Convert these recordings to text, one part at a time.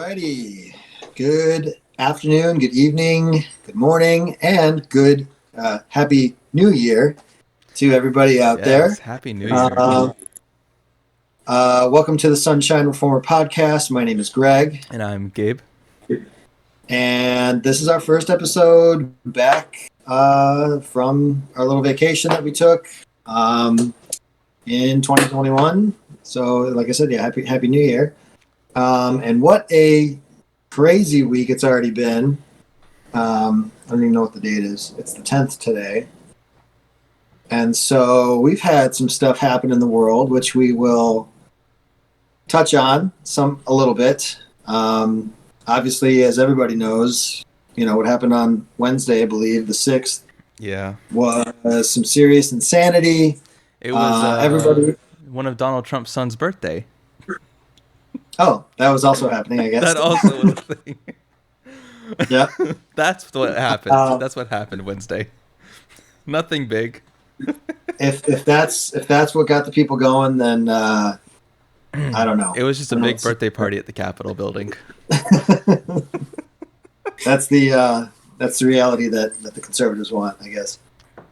Alrighty. Good afternoon, good evening, good morning, and good happy New Year to everybody out Yes, there. Happy New Year. Uh, Welcome to the Sunshine Reformer podcast. My name is Greg, And I'm Gabe. and this is our first episode back from our little vacation that we took in 2021. So, like I said, yeah, happy New Year. And what a crazy week it's already been. I don't even know what the date is. It's the 10th today. And so we've had some stuff happen in the world, which we will touch on a little bit. Obviously, as everybody knows, what happened on Wednesday, I believe, the 6th, Yeah. was some serious insanity. It was Everybody. one of Donald Trump's son's birthday. Oh, that was also happening, I guess. That also was a thing. Yeah. That's what happened. Uh, That's what happened Wednesday. Nothing big. if that's what got the people going, then I don't know. It was just I a don't know big birthday party at the Capitol building. that's the reality that the conservatives want, I guess.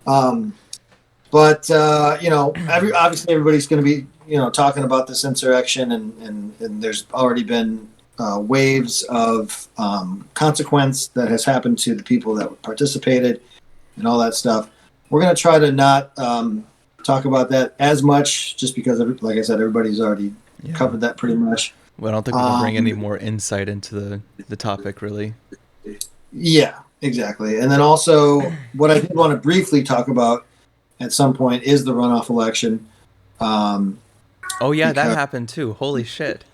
But obviously everybody's going to be talking about this insurrection, and there's already been waves of consequence that has happened to the people that participated and all that stuff. We're going to try to not talk about that as much, just because, like I said, everybody's already covered that pretty much. Well, I don't think we can bring any more insight into the topic, really. Yeah, exactly. And then also, what I did want to briefly talk about at some point is the runoff election. Oh, yeah, that happened too. Holy shit.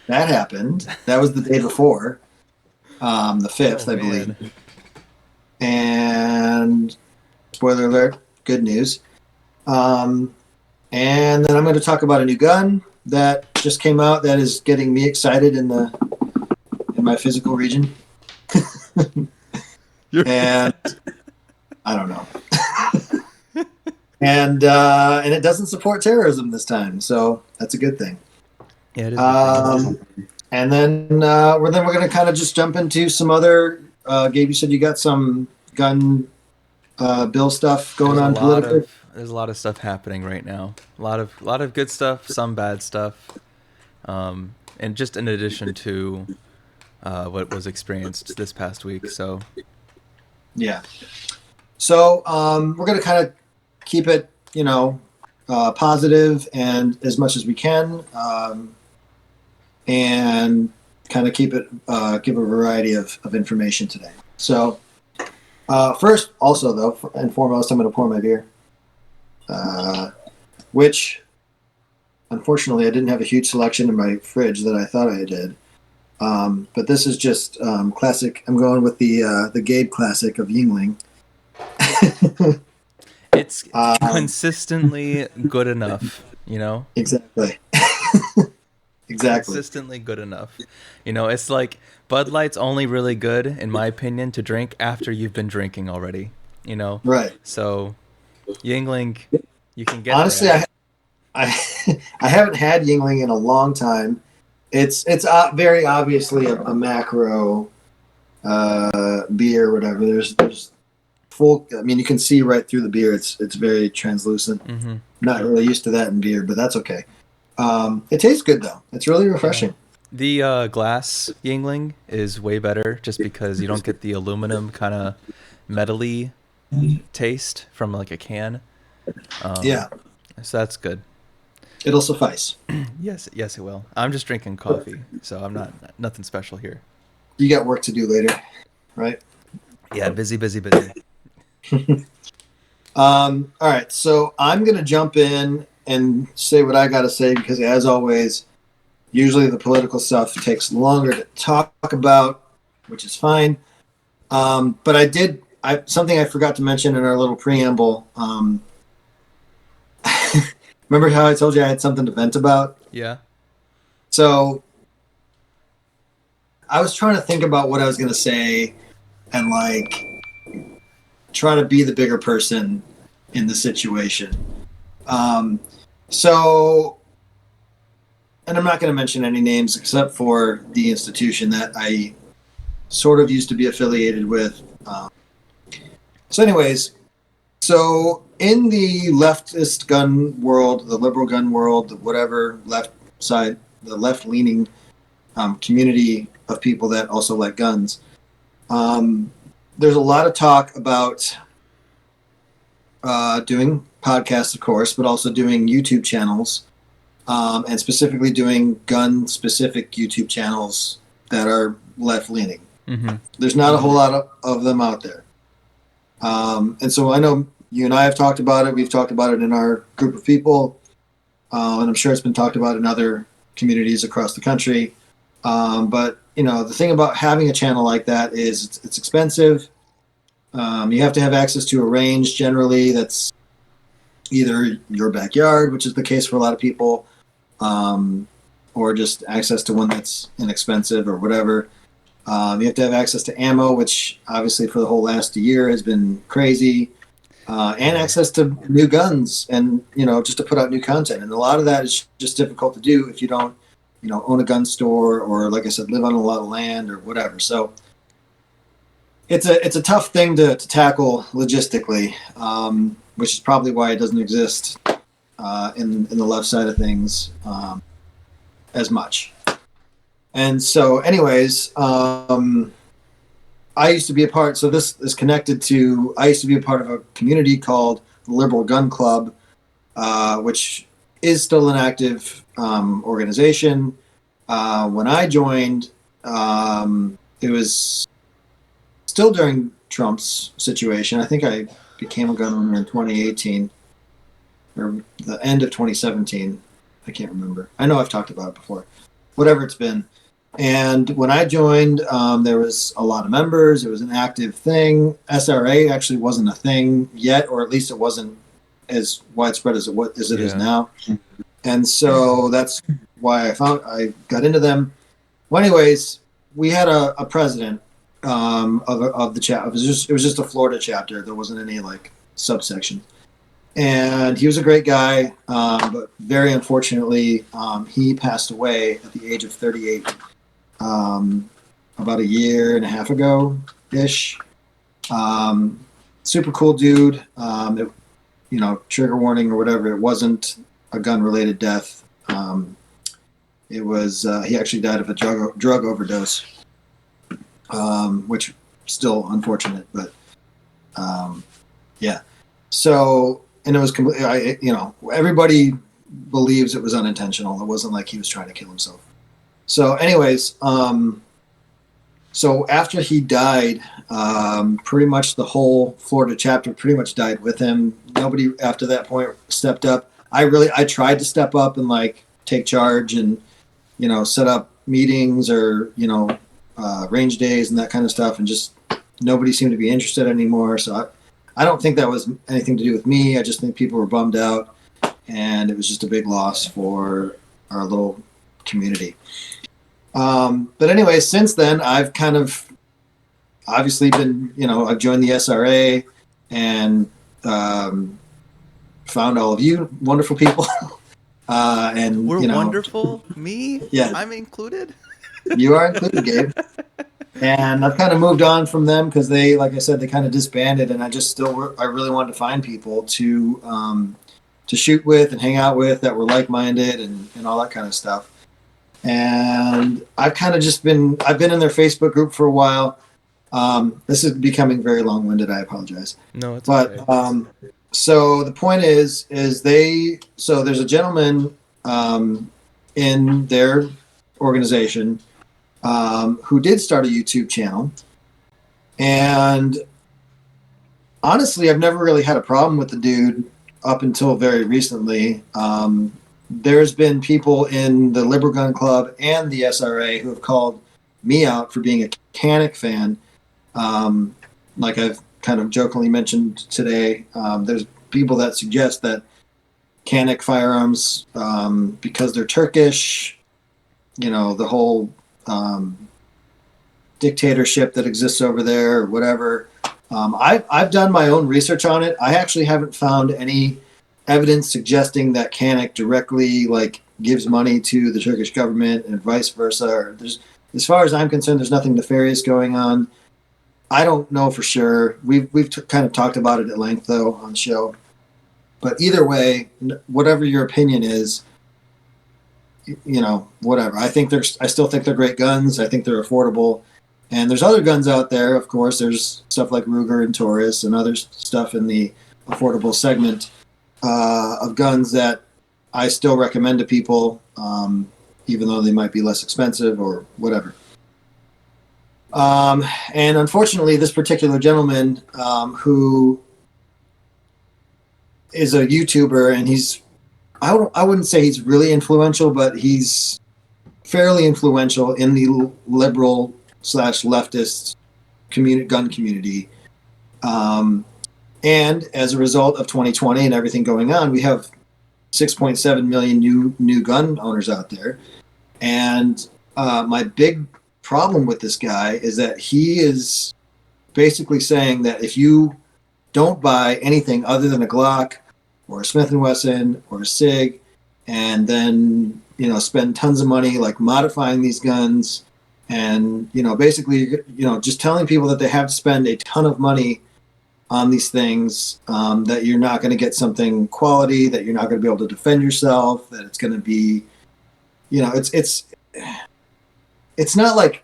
That happened. That was the day before, the 5th, I Man. believe. And spoiler alert, good news. And then I'm going to talk about a new gun that just came out that is getting me excited in my physical region. And I don't know. And it doesn't support terrorism this time, so that's a good thing. Yeah, it is. And then we're going to kind of just jump into some other. Gabe, you said you got some gun bill stuff going on politically. There's a lot of stuff happening right now. A lot of good stuff, some bad stuff, and just in addition to what was experienced this past week. So yeah. So we're going to kind of keep it, positive and as much as we can, and kind of keep it, give a variety of information today. So first, also though, and foremost, I'm going to pour my beer, which unfortunately I didn't have a huge selection in my fridge that I thought I did. But this is just classic. I'm going with the Gabe classic of Yingling. it's consistently good enough, Exactly. Exactly. Consistently good enough. It's like Bud Light's only really good, in my opinion, to drink after you've been drinking already. Right. So, Yingling, you can get. Honestly, I haven't had Yingling in a long time. It's very obviously a macro beer, or whatever. There's full. I mean, you can see right through the beer. It's very translucent. Mm-hmm. Not really used to that in beer, but that's okay. It tastes good though. It's really refreshing. Yeah. The glass Yingling is way better, just because you don't get the aluminum kind of metally taste from like a can. Yeah. So that's good. It'll suffice. Yes, it will. I'm just drinking coffee, so I'm nothing special here. You got work to do later, right? Yeah, busy. All right, so I'm going to jump in and say what I got to say, because as always, usually the political stuff takes longer to talk about, which is fine. But something I forgot to mention in our little preamble. Remember how I told you I had something to vent about? Yeah. So I was trying to think about what I was going to say and try to be the bigger person in the situation. So and I'm not going to mention any names except for the institution that I sort of used to be affiliated with. So anyways, so in the leftist gun world, the liberal gun world, the whatever left side, the left-leaning community of people that also like guns, there's a lot of talk about doing podcasts, of course, but also doing YouTube channels, and specifically doing gun-specific YouTube channels that are left-leaning. Mm-hmm. There's not a whole lot of them out there. And so I know you and I have talked about it. We've talked about it in our group of people, and I'm sure it's been talked about in other communities across the country. But, you know, the thing about having a channel like that is it's expensive. You have to have access to a range generally that's either your backyard, which is the case for a lot of people, or just access to one that's inexpensive or whatever. You have to have access to ammo, which obviously for the whole last year has been crazy, and access to new guns and, you know, just to put out new content. And a lot of that is just difficult to do if you don't, you know, own a gun store or, like I said, live on a lot of land or whatever. So it's a tough thing to tackle logistically, which is probably why it doesn't exist in the left side of things as much. And so, anyways, I used to be a part. So this is connected to. I used to be a part of a community called the Liberal Gun Club, which is still an active organization. When I joined, it was still during Trump's situation. I think I became a gun owner in 2018 or the end of 2017. I can't remember. I know I've talked about it before. Whatever it's been. And when I joined, there was a lot of members. It was an active thing. SRA actually wasn't a thing yet, or at least it wasn't as widespread as it is now. And so that's why I got into them. Well, anyways, we had a president of the chapter. It was just a Florida chapter. There wasn't any like subsection. And he was a great guy, but very unfortunately, he passed away at the age of 38. About a year and a half ago ish. Super cool dude. You know, trigger warning or whatever. It wasn't a gun related death. It was, he actually died of a drug overdose, which still unfortunate, but, yeah. So, and it was completely, you know, everybody believes it was unintentional. It wasn't like he was trying to kill himself. So anyways, so after he died, pretty much the whole Florida chapter pretty much died with him. Nobody after that point stepped up. I tried to step up and like take charge and, you know, set up meetings or, you know, range days and that kind of stuff. And just nobody seemed to be interested anymore. So I don't think that was anything to do with me. I just think people were bummed out and it was just a big loss for our little community. But anyway, since then, I've kind of obviously been, you know, I've joined the SRA and found all of you wonderful people. And we're, you know, wonderful. Me? Yeah. I'm included? You are included, Gabe. And I've kind of moved on from them because they, like I said, they kind of disbanded, and I really wanted to find people to shoot with and hang out with that were like-minded and all that kind of stuff. And I've kind of I've been in their Facebook group for a while. This is becoming very long-winded. I apologize. No, it's okay. So the point is so there's a gentleman in their organization who did start a YouTube channel. And honestly, I've never really had a problem with the dude up until very recently. There's been people in the Liberal Gun Club and the SRA who have called me out for being a Canic fan. Like I've kind of jokingly mentioned today, there's people that suggest that Canic firearms, because they're Turkish, you know, the whole dictatorship that exists over there or whatever. I've done my own research on it. I actually haven't found any evidence suggesting that Canic directly like gives money to the Turkish government and vice versa. Or as far as I'm concerned, there's nothing nefarious going on. I don't know for sure. We've kind of talked about it at length, though, on the show. But either way, whatever your opinion is, whatever. I still think they're great guns. I think they're affordable. And there's other guns out there, of course. There's stuff like Ruger and Taurus and other stuff in the affordable segment of guns that I still recommend to people, even though they might be less expensive or whatever. And unfortunately, this particular gentleman who is a YouTuber, and I wouldn't say he's really influential, but he's fairly influential in the liberal / leftist gun community. And as a result of 2020 and everything going on, we have 6.7 million new gun owners out there. And my big problem with this guy is that he is basically saying that if you don't buy anything other than a Glock or a Smith & Wesson or a SIG, and then spend tons of money like modifying these guns, and basically just telling people that they have to spend a ton of money on these things, that you're not going to get something quality, that you're not going to be able to defend yourself, that it's going to be, it's not like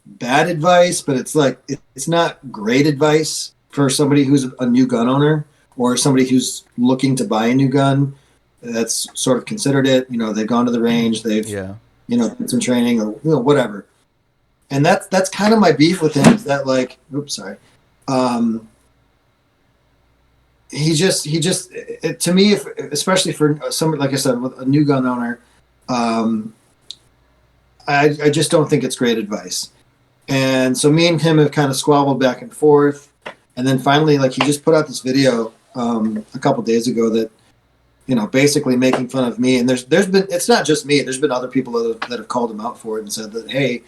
bad advice, but it's like it's not great advice for somebody who's a new gun owner or somebody who's looking to buy a new gun that's sort of considered it. They've gone to the range, they've done some training or whatever. And that's kind of my beef with him, is that he just to me, especially for somebody like I said, with a new gun owner, I just don't think it's great advice. And so me and him have kind of squabbled back and forth, and then finally, he just put out this video a couple days ago that basically making fun of me. And there's been, it's not just me, there's been other people that have called him out for it and said that, hey,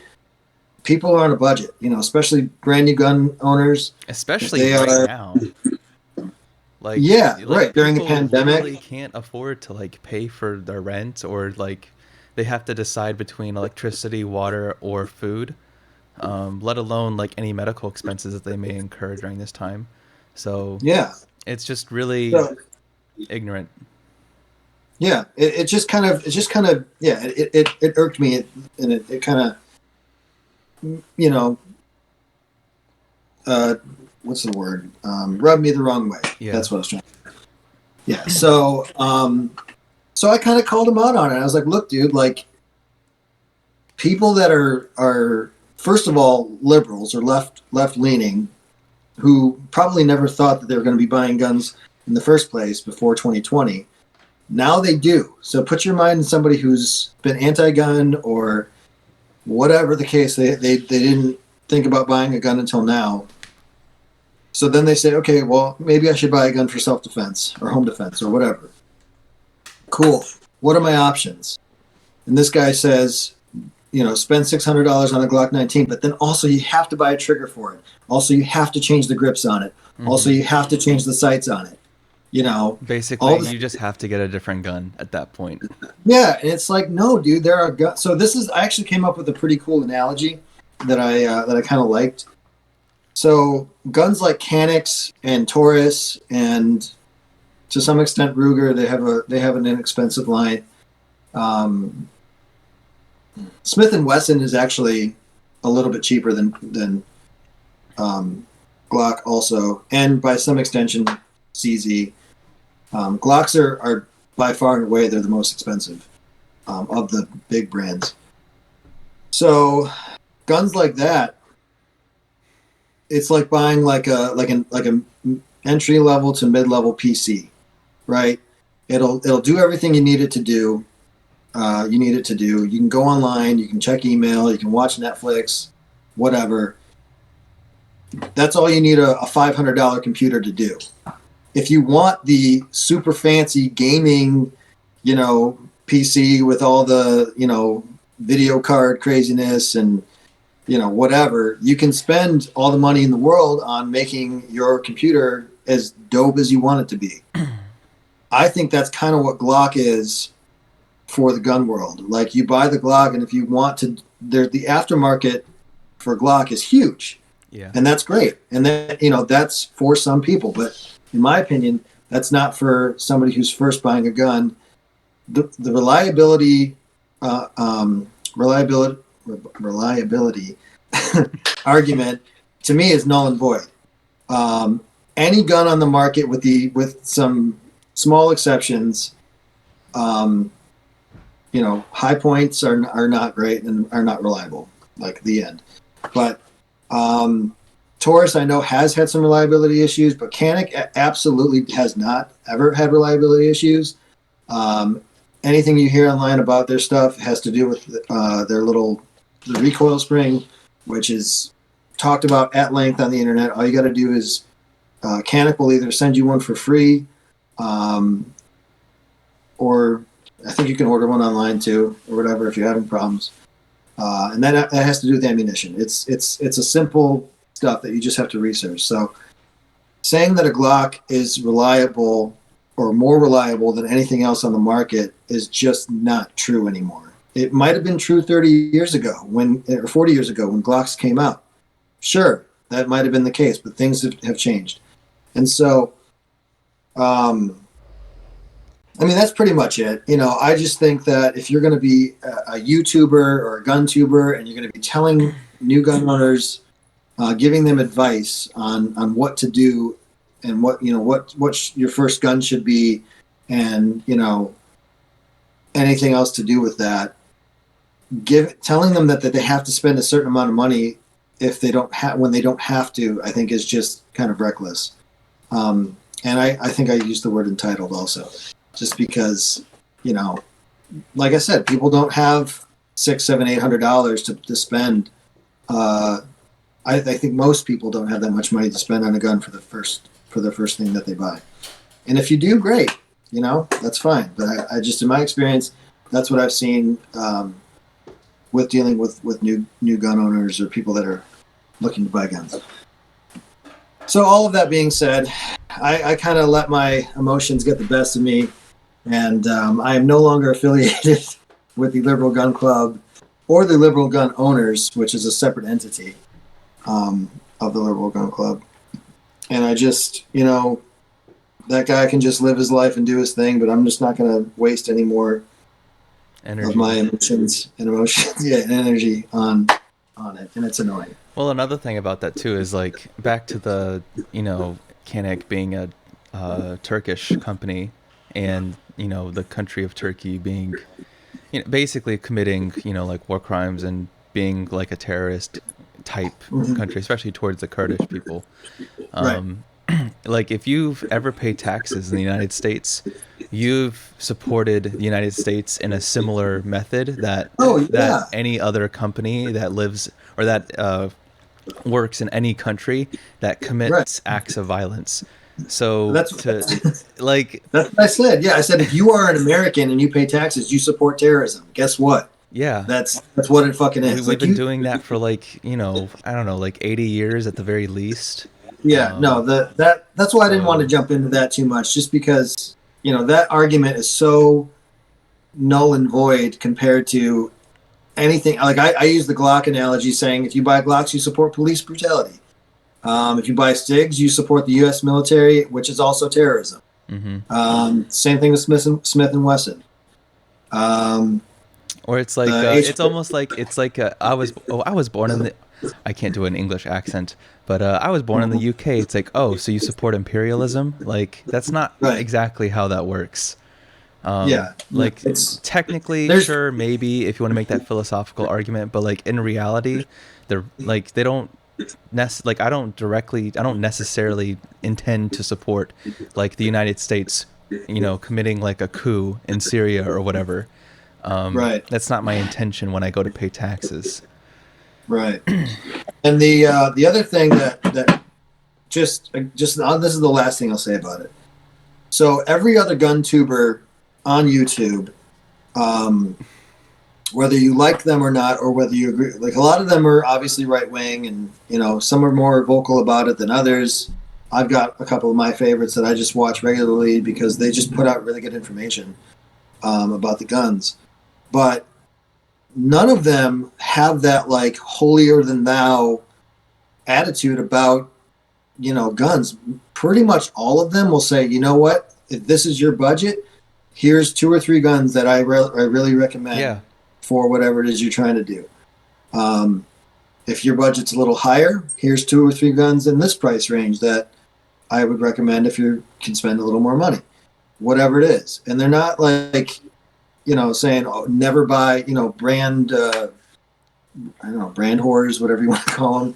people are on a budget, especially brand new gun owners, especially right now. Right, during the pandemic, they can't afford to pay for their rent, or they have to decide between electricity, water, or food, let alone any medical expenses that they may incur during this time. So it's just really ignorant. Yeah, it just kind of it irked me, and it kind of what's the word? Rubbed me the wrong way. Yeah. That's what I was trying to say. Yeah. So I kind of called him out on it. I was like, look, dude, people that are first of all liberals or left leaning, who probably never thought that they were going to be buying guns in the first place before 2020. Now they do. So put your mind in somebody who's been anti-gun or whatever the case. They didn't think about buying a gun until now. So then they say, okay, well, maybe I should buy a gun for self-defense or home defense or whatever. Cool. What are my options? And this guy says, spend $600 on a Glock 19, but then also you have to buy a trigger for it. Also, you have to change the grips on it. Mm-hmm. Also, you have to change the sights on it. Basically, you just have to get a different gun at that point. Yeah, and it's like, no, dude, there are guns. So I actually came up with a pretty cool analogy that I kind of liked. So guns like Canex and Taurus, and to some extent Ruger, they have an inexpensive line. Smith & Wesson is actually a little bit cheaper than Glock also, and by some extension CZ. Glocks are by far and away, they're the most expensive of the big brands. So guns like that, it's like buying an entry level to mid level PC, right? It'll do everything you need it to do. You can go online, you can check email, you can watch Netflix, whatever. That's all you need a $500 computer to do. If you want the super fancy gaming, PC with all the, video card craziness and, whatever, you can spend all the money in the world on making your computer as dope as you want it to be. I think that's kind of what Glock is for the gun world. Like, you buy the Glock, and if you want to, the aftermarket for Glock is huge. Yeah. And that's great. And then, that's for some people. But in my opinion, that's not for somebody who's first buying a gun. The reliability argument to me is null and void. Any gun on the market with some small exceptions, high points are not great and are not reliable, like the end. But Taurus, I know, has had some reliability issues, but Canik absolutely has not ever had reliability issues. Anything you hear online about their stuff has to do with the recoil spring, which is talked about at length on the internet. All you got to do is Canik will either send you one for free, or I think you can order one online too, or whatever, if you're having problems. And that has to do with ammunition. It's a simple stuff that you just have to research. So saying that a Glock is reliable or more reliable than anything else on the market is just not true anymore. It might have been true 30 years ago or 40 years ago when Glocks came out. Sure, that might have been the case, but things have changed. And so, that's pretty much it. I just think that if you're going to be a YouTuber or a gun tuber and you're going to be telling new gun owners, giving them advice on what to do and what your first gun should be, and anything else to do with that, telling them that they have to spend a certain amount of money if they don't when they don't have to, I think is just kind of reckless. And I think I used the word entitled also, just because like I said, people don't have $600, $700, $800 to spend. I think most people don't have that much money to spend on a gun for the first thing that they buy. And if you do, great, that's fine. But I just, in my experience, that's what I've seen with dealing with new gun owners or people that are looking to buy guns. So all of that being said, I kind of let my emotions get the best of me, and I am no longer affiliated with the Liberal Gun Club or the Liberal Gun Owners, which is a separate entity of the Liberal Gun Club. And I just, that guy can just live his life and do his thing, but I'm just not going to waste any more of my emotions and energy on it, and it's annoying. Well, another thing about that too is, like, back to the Canik being a Turkish company, and the country of Turkey being basically committing like war crimes and being like a terrorist type country, especially towards the Kurdish people. Right. Like, if you've ever paid taxes in the United States, you've supported the United States in a similar method that any other company that lives or that works in any country that commits acts of violence. So that's like, that's what I said. Yeah, I said if you are an American and you pay taxes, you support terrorism. Guess what? Yeah, that's what it fucking is. We've been doing that for like I don't know, like 80 years at the very least. Yeah, that's why I didn't want to jump into that too much, just because that argument is so null and void compared to anything. Like, I use the Glock analogy, saying if you buy Glocks, you support police brutality. If you buy STIGs, you support the U.S. military, which is also terrorism. Mm-hmm. Same thing with Smith and Wesson. Or it's like it's almost like I was born in the, I can't do an English accent, but I was born in the UK. It's like, oh, so you support imperialism? Like, that's not exactly how that works. Like, it's technically, sure, maybe if you want to make that philosophical argument, but like in reality, they're like, they don't I don't necessarily intend to support like the United States, committing like a coup in Syria or whatever. That's not my intention when I go to pay taxes. Right. And the other thing that just this is the last thing I'll say about it. So every other gun tuber on YouTube, whether you like them or not, or whether you agree, like, a lot of them are obviously right wing, and some are more vocal about it than others. I've got a couple of my favorites that I just watch regularly because they just put out really good information about the guns. but none of them have that like holier than thou attitude about, guns. Pretty much all of them will say, you know what, if this is your budget, here's 2 or 3 guns that I really recommend Yeah. for whatever it is you're trying to do. If your budget's a little higher, here's 2 or 3 guns in this price range that I would recommend if you can spend a little more money, whatever it is. And they're not like, saying, oh, never buy, brand, brand whores, whatever you want to call them.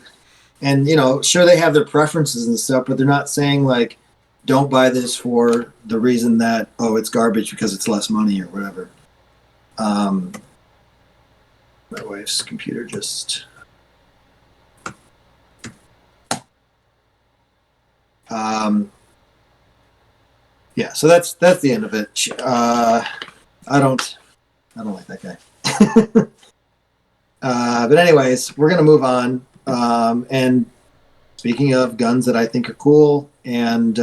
And, sure, they have their preferences and stuff, but they're not saying like, don't buy this for the reason that, oh, it's garbage because it's less money or whatever. My wife's computer just... yeah, so that's the end of it. I don't like that guy. But anyways, we're gonna move on. And speaking of guns that I think are cool, and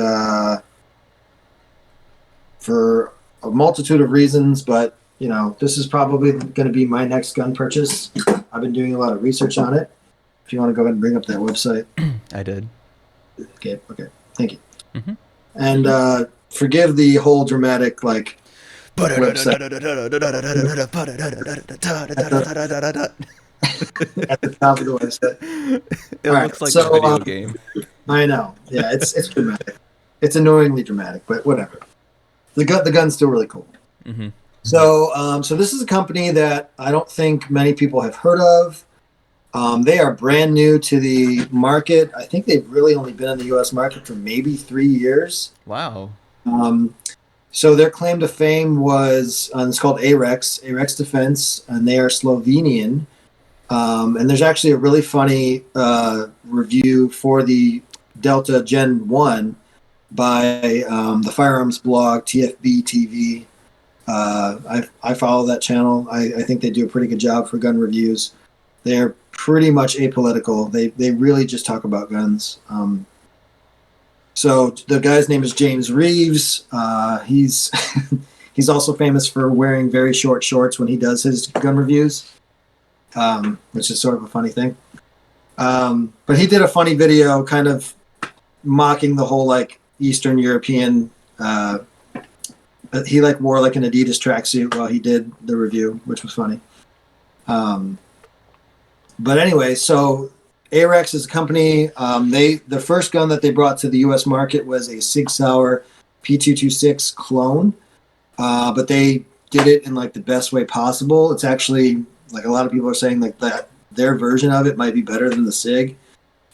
for a multitude of reasons, but this is probably going to be my next gun purchase. I've been doing a lot of research on it. If you want to go ahead and bring up that website. I did. Okay, thank you. Mm-hmm. And forgive the whole dramatic website at the top of the website. It All looks right, like a video game. I know. Yeah, it's dramatic. It's annoyingly dramatic, but whatever. The gun's still really cool. Mm-hmm. So this is a company that I don't think many people have heard of. They are brand new to the market. I think they've really only been in the U.S. market for maybe 3 years. Wow. So their claim to fame was, it's called Arex Defense, and they are Slovenian. And there's actually a really funny review for the Delta Gen 1 by the firearms blog TFB TV. I follow that channel. I think they do a pretty good job for gun reviews. They're pretty much apolitical. They really just talk about guns. So the guy's name is James Reeves. He's he's also famous for wearing very short shorts when he does his gun reviews, which is sort of a funny thing. But he did a funny video kind of mocking the whole Eastern European. He wore an Adidas tracksuit while he did the review, which was funny. But anyway, so Arex is a company. The first gun that they brought to the U.S. market was a Sig Sauer P226 clone, but they did it in the best way possible. It's actually a lot of people are saying that their version of it might be better than the Sig,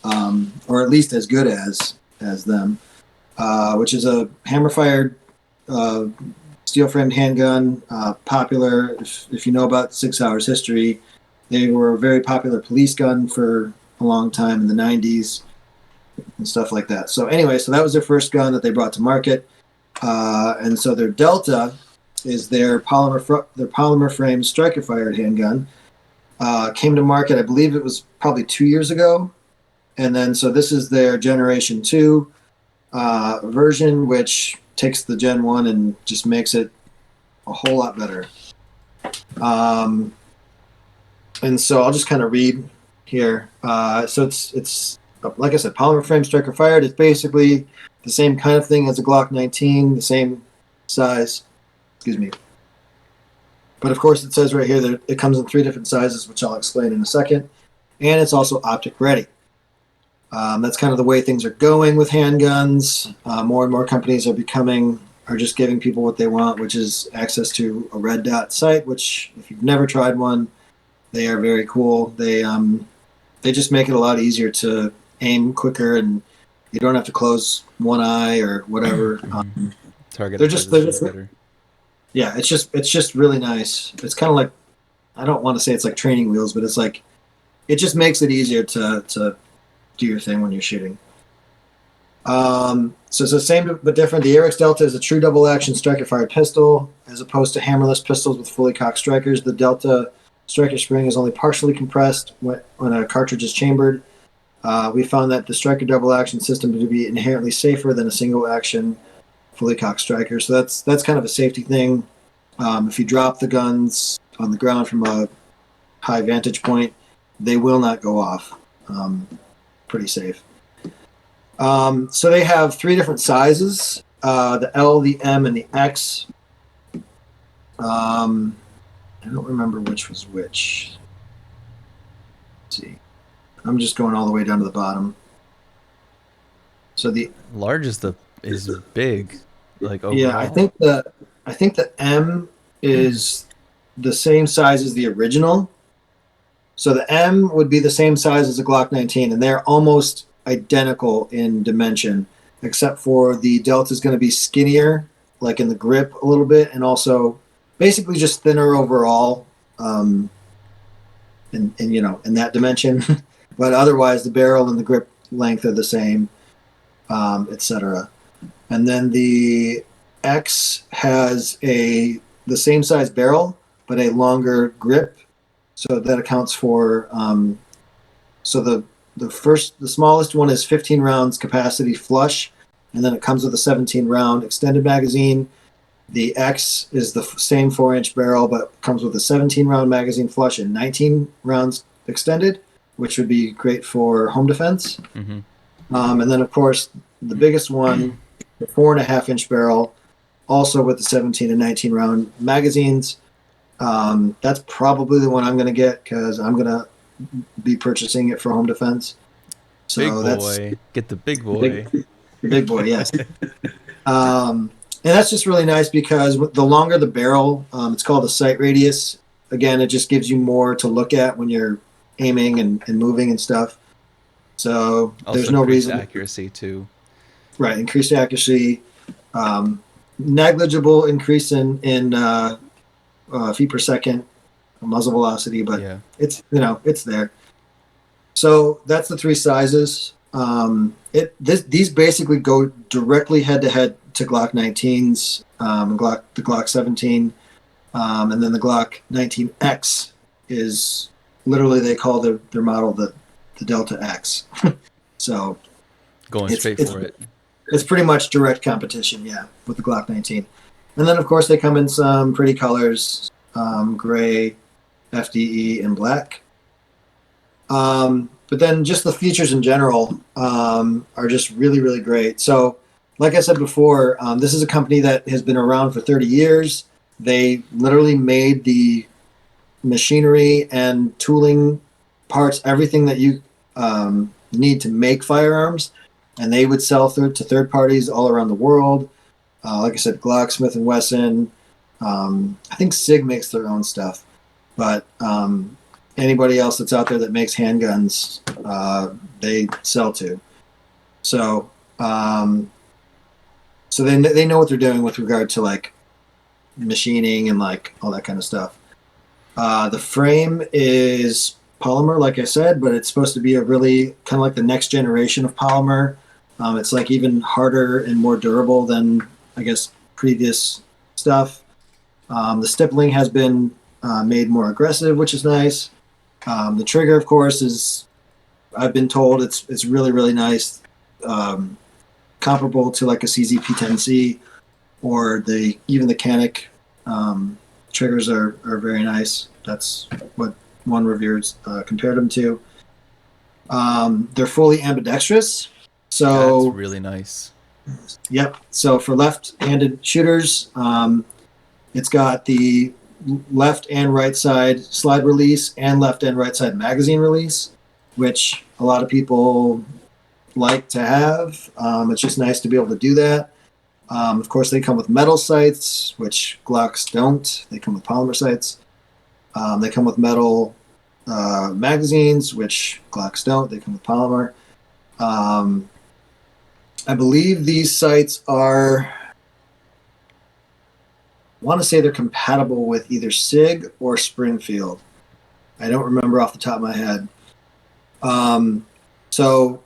or at least as good as them, which is a hammer-fired steel-framed handgun, popular. If you know about Sig Sauer's history, they were a very popular police gun for a long time in the 90s and stuff like that. So anyway, so that was their first gun that they brought to market. And so their Delta is their polymer frame striker-fired handgun. Came to market, I believe it was probably 2 years ago. And then so this is their Generation 2 version, which takes the Gen 1 and just makes it a whole lot better. And so I'll just kind of read here. So it's like I said, polymer frame striker fired. It's basically the same kind of thing as a Glock 19, the same size. Excuse me. But of course, it says right here that it comes in 3 different sizes, which I'll explain in a second. And it's also optic ready. That's kind of the way things are going with handguns. More and more companies are just giving people what they want, which is access to a red dot sight, which if you've never tried one, they are very cool. They just make it a lot easier to aim quicker, and you don't have to close one eye or whatever. Target. They're just better. Yeah, it's just really nice. It's kind of like, I don't want to say it's like training wheels, but it's it just makes it easier to do your thing when you're shooting. So it's the same but different. The Arex Delta is a true double action striker fired pistol, as opposed to hammerless pistols with fully cocked strikers. The Delta striker spring is only partially compressed when a cartridge is chambered. We found that the striker double action system to be inherently safer than a single action fully cocked striker. So that's kind of a safety thing. If you drop the guns, on the ground from a high vantage point, they will not go off. Pretty safe. So they have 3 different sizes, the L, the M, and the X. I don't remember which was which. Let's see. I'm just going all the way down to the bottom. So the Large is big, like overall. yeah, I think the M is the same size as the original. So the M would be the same size as the Glock 19, and they're almost identical in dimension, except for the Delta is going to be skinnier, like in the grip a little bit, and also basically just thinner overall, in that dimension. But otherwise, the barrel and the grip length are the same, etc. And then the X has the same size barrel, but a longer grip. So that accounts for, so the smallest one is 15 rounds capacity flush, and then it comes with a 17 round extended magazine. The X is the same 4-inch barrel, but comes with a 17 round magazine flush and 19 rounds extended, which would be great for home defense. Mm-hmm. And then of course the biggest one, the 4.5-inch barrel, also with the 17 and 19 round magazines. That's probably the one I'm going to get because I'm going to be purchasing it for home defense. So big boy. Get the big boy. The big boy, yes. And that's just really nice because the longer the barrel, it's called a sight radius. Again, it just gives you more to look at when you're aiming and moving and stuff. So Also there's no reason. Accuracy too. Right, increased accuracy. Negligible increase in feet per second muzzle velocity, but yeah. it's there. So that's the 3 sizes. These basically go directly head to head to Glock 19s, the Glock 17, and then the Glock 19X is literally, they call their model the Delta X. So going straight for it. It's pretty much direct competition, yeah, with the Glock 19. And then, of course, they come in some pretty colors, gray, FDE, and black. But then just the features in general are just really, really great. So, like I said before, this is a company that has been around for 30 years. They literally made the machinery and tooling parts, everything that you need to make firearms, and they would sell to third parties all around the world. Like I said, Glock, Smith & Wesson. I think SIG makes their own stuff. But anybody else that's out there that makes handguns, they sell to. So so they know what they're doing with regard to like machining and like all that kind of stuff. The frame is polymer, like I said, but it's supposed to be a really kind of like the next generation of polymer. It's like even harder and more durable than, I guess, previous stuff. The stippling has been made more aggressive, which is nice. The trigger, of course, is, I've been told it's really, really nice. Comparable to like a CZ-P10C, or even the Canic triggers are very nice. That's what one reviewer compared them to. They're fully ambidextrous. So that's really nice. Yep. So for left-handed shooters, it's got the left and right side slide release and left and right side magazine release, which a lot of people like to have. It's just nice to be able to do that. Of course, they come with metal sights, which Glocks don't. They come with polymer sights. They come with metal magazines, which Glocks don't. They come with polymer. I believe these sights are, I want to say they're compatible with either SIG or Springfield. I don't remember off the top of my head. So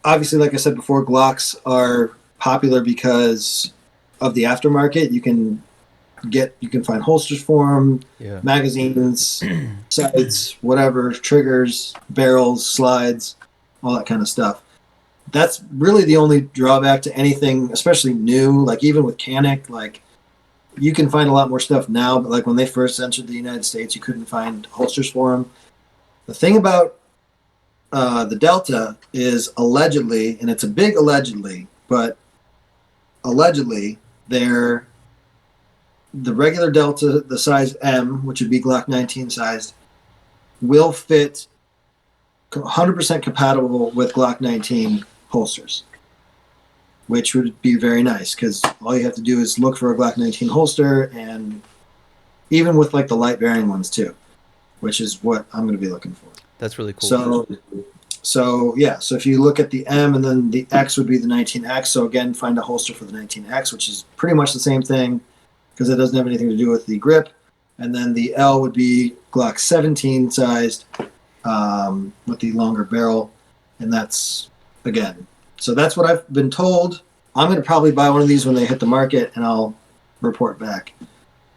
obviously, like I said before, Glocks are popular because of the aftermarket. You can find holsters for them, yeah. magazines, sights, whatever, triggers, barrels, slides, all that kind of stuff. That's really the only drawback to anything, especially new. Like even with Canic, like you can find a lot more stuff now, but like when they first entered the United States, you couldn't find holsters for them. The thing about the Delta is allegedly, and it's a big allegedly, but allegedly they're the regular Delta, the size M, which would be Glock 19 sized, will fit 100% compatible with Glock 19 holsters, which would be very nice because all you have to do is look for a Glock 19 holster, and even with like the light bearing ones too, which is what I'm going to be looking for. That's really cool. So if you look at the M, and then the X would be the 19X. So again, find a holster for the 19X, which is pretty much the same thing because it doesn't have anything to do with the grip. And then the L would be Glock 17 sized with the longer barrel, and that's again. So that's what I've been told. I'm going to probably buy one of these when they hit the market, and I'll report back.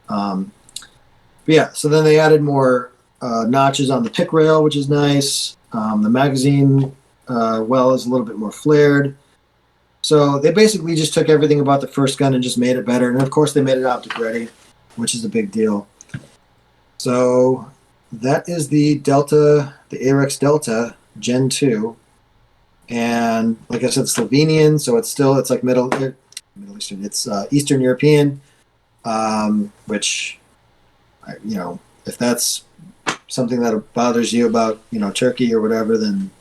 But yeah, so then they added more notches on the pick rail, which is nice. The magazine well is a little bit more flared. So they basically just took everything about the first gun and just made it better. And of course they made it optic ready, which is a big deal. So that is the Delta, the Arex Delta Gen 2. And like I said, Slovenian, so it's like Middle Eastern. It's Eastern European, which, if that's something that bothers you about, Turkey or whatever, then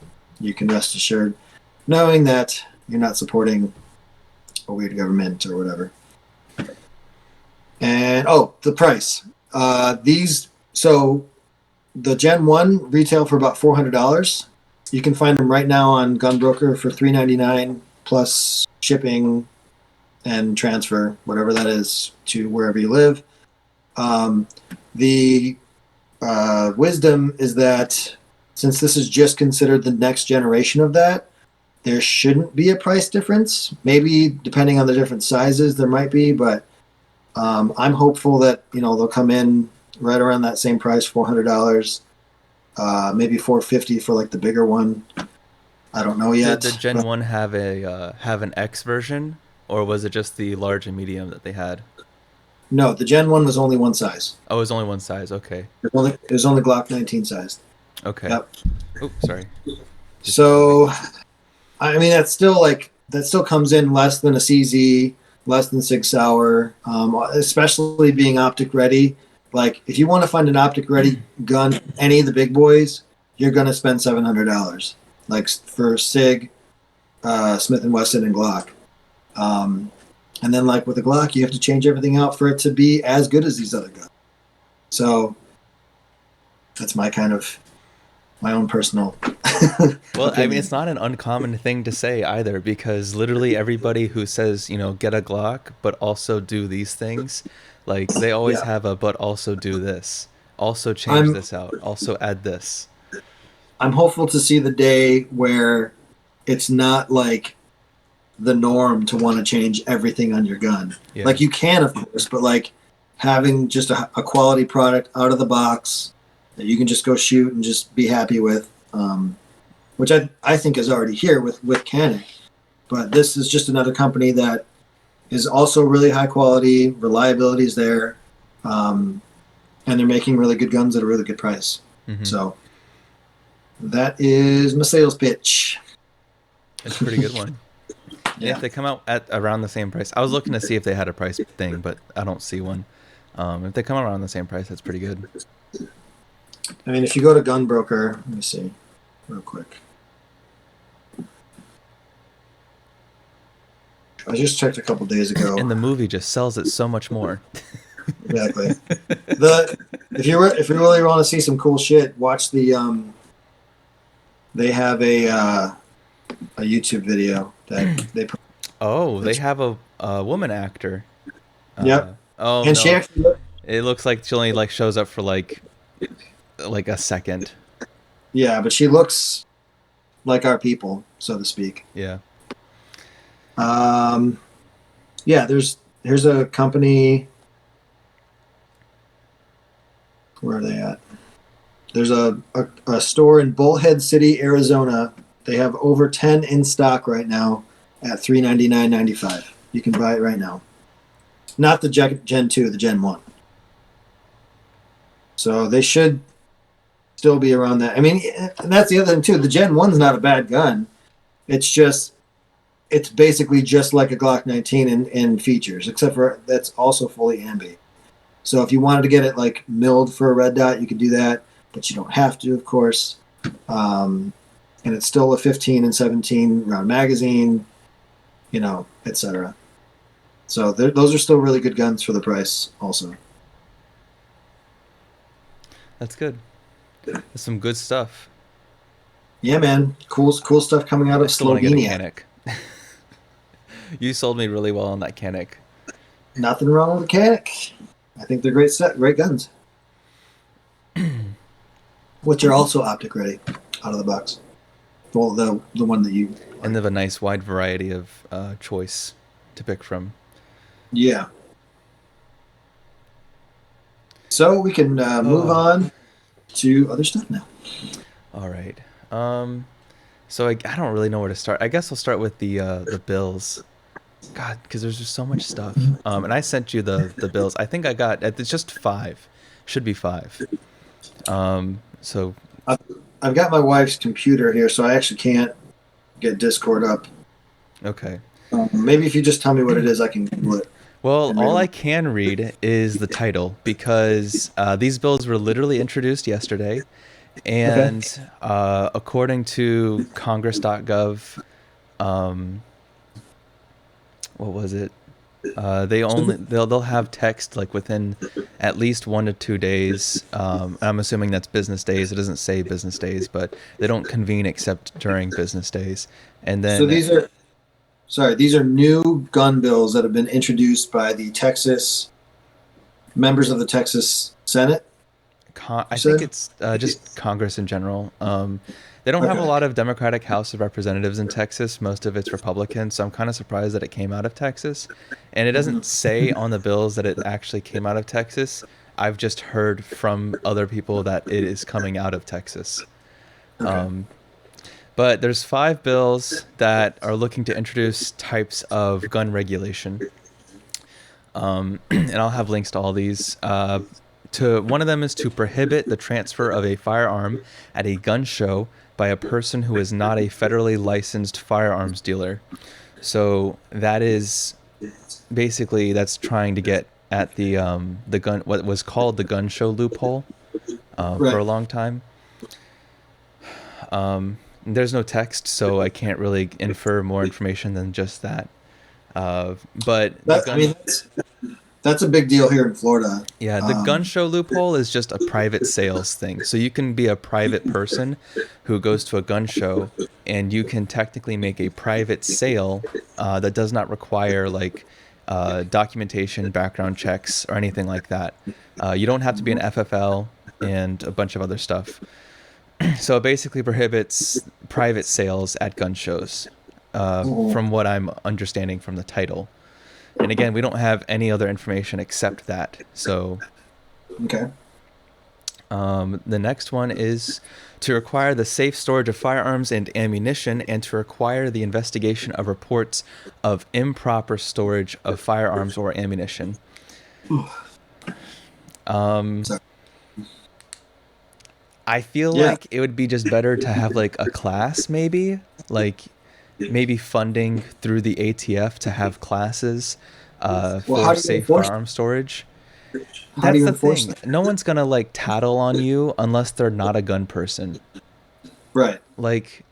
you can rest assured knowing that you're not supporting a weird government or whatever. And, the price. So the Gen 1 retail for about $400. You can find them right now on Gunbroker for $399 plus shipping and transfer, whatever that is, to wherever you live. The wisdom is that since this is just considered the next generation of that, there shouldn't be a price difference. Maybe depending on the different sizes, there might be, but I'm hopeful that they'll come in right around that same price, $400. Maybe $450 for like the bigger one. I don't know yet. Did the Gen 1 have an X version, or was it just the large and medium that they had? No, the Gen 1 was only one size. Oh, it was only one size. Okay. It was only Glock 19 sized. Okay. Yep. Oh, sorry. So, I mean, that still comes in less than a CZ, less than Sig Sauer, especially being optic ready. Like, if you want to find an optic ready gun, any of the big boys, you're going to spend $700. Like for Sig, Smith & Wesson, and Glock. And then like with the Glock, you have to change everything out for it to be as good as these other guns. So that's my own personal. Well, I mean, it's not an uncommon thing to say either, because literally everybody who says, get a Glock, but also do these things, like they always have a, but also do this, also change this out, also add this. I'm hopeful to see the day where it's not like the norm to want to change everything on your gun. Yeah. Like you can, of course, but like having just a quality product out of the box that you can just go shoot and just be happy with, which I think is already here with Canik. But this is just another company that is also really high quality, reliability is there, and they're making really good guns at a really good price. Mm-hmm. So that is my sales pitch. It's a pretty good one. Yeah, if they come out at around the same price. I was looking to see if they had a price thing, but I don't see one. If they come out around the same price, that's pretty good. I mean, if you go to Gunbroker, let me see real quick. I just checked a couple days ago. And the movie just sells it so much more. Exactly. If you really want to see some cool shit, watch the they have a YouTube video that they put. Oh, they have a woman actor. Yep. Oh, and no. she actually. It looks like she only shows up for like a second. Yeah, but she looks like our people, so to speak. Yeah. Yeah. Here's a company. Where are they at? There's a store in Bullhead City, Arizona. They have over 10 in stock right now at $399.95. You can buy it right now. not the Gen 2, the Gen 1. So they should still be around that. I mean, and that's the other thing too. The Gen 1's not a bad gun. It's basically just like a Glock 19 in features, except for that's also fully ambi. So if you wanted to get it like milled for a red dot, you could do that, but you don't have to, of course. And it's still a 15 and 17 round magazine, etc. So those are still really good guns for the price, also. That's good. That's some good stuff. Yeah, man, cool stuff coming out I of still want to get a Slovenia. Canik. You sold me really well on that Canik. Nothing wrong with the Canik. I think they're great guns, which are also optic ready out of the box. Well, the one that you And they have a nice wide variety of choice to pick from. yeah. So we can move on to other stuff now. All right. So I don't really know where to start. I guess I'll start with the bills. God, because there's just so much stuff. And I sent you the bills. I think I got it's just 5. Should be 5. So I've got my wife's computer here, so I actually can't get Discord up. okay. Maybe if you just tell me what it is, I can Google it. Well, all I can read is the title because these bills were literally introduced yesterday, and according to Congress.gov, what was it? They'll have text like within at least 1 to 2 days. I'm assuming that's business days. It doesn't say business days, but they don't convene except during business days. And then So these are new gun bills that have been introduced by the Texas members of the Texas Senate. I think it's just Congress in general. They don't have a lot of Democratic House of Representatives in Texas. Most of it's Republican, so I'm kind of surprised that it came out of Texas. And it doesn't say on the bills that it actually came out of Texas. I've just heard from other people that it is coming out of Texas. But there's 5 bills that are looking to introduce types of gun regulation. And I'll have links to all these. One of them is to prohibit the transfer of a firearm at a gun show by a person who is not a federally licensed firearms dealer. So that is basically that's trying to get at the gun, what was called the gun show loophole for a long time. There's no text, so I can't really infer more information than just that. That's a big deal here in Florida. Yeah, the gun show loophole is just a private sales thing. So you can be a private person who goes to a gun show, and you can technically make a private sale that does not require like documentation, background checks, or anything like that. You don't have to be an FFL and a bunch of other stuff. So it basically prohibits private sales at gun shows, from what I'm understanding from the title. And again, we don't have any other information except that. So, okay. The next one is to require the safe storage of firearms and ammunition, and to require the investigation of reports of improper storage of firearms or ammunition. I feel like it would be just better to have like a class, maybe funding through the ATF to have classes for safe firearm storage. That's the thing. No one's gonna like tattle on you unless they're not a gun person. Right. Like,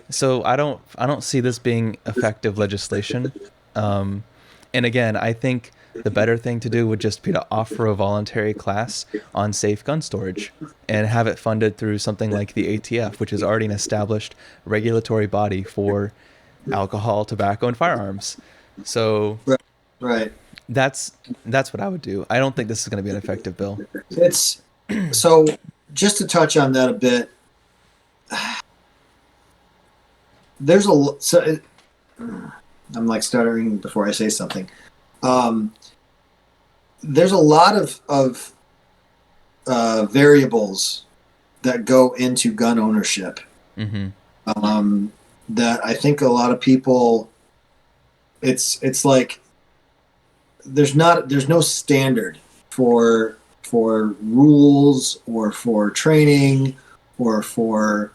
so I don't see this being effective legislation. And again, I think the better thing to do would just be to offer a voluntary class on safe gun storage and have it funded through something like the ATF, which is already an established regulatory body for alcohol, tobacco, and firearms. So right. That's what I would do. I don't think this is going to be an effective bill. It's so just to touch on that a bit. There's I'm like stuttering before I say something. There's a lot of variables that go into gun ownership. Mm-hmm. That I think a lot of people, it's like there's no standard for rules or for training or for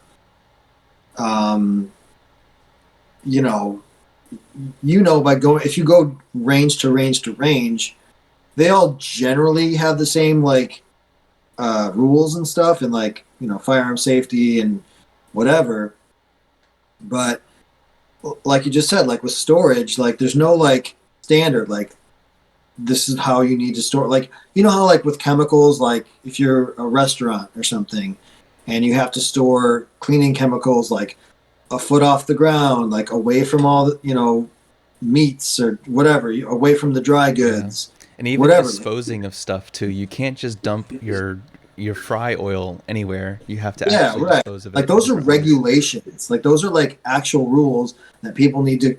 you know by going, if you go range to range to range, they all generally have the same like rules and stuff, and like firearm safety and whatever. But like you just said, like with storage, like there's no like standard like this is how you need to store. Like how like with chemicals, like if you're a restaurant or something and you have to store cleaning chemicals like a foot off the ground, like away from all the meats or whatever, away from the dry goods. Yeah. And even whatever. disposing of stuff too. You can't just dump your fry oil anywhere. You have to actually dispose of it. Like those are regulations. Like those are like actual rules that people need to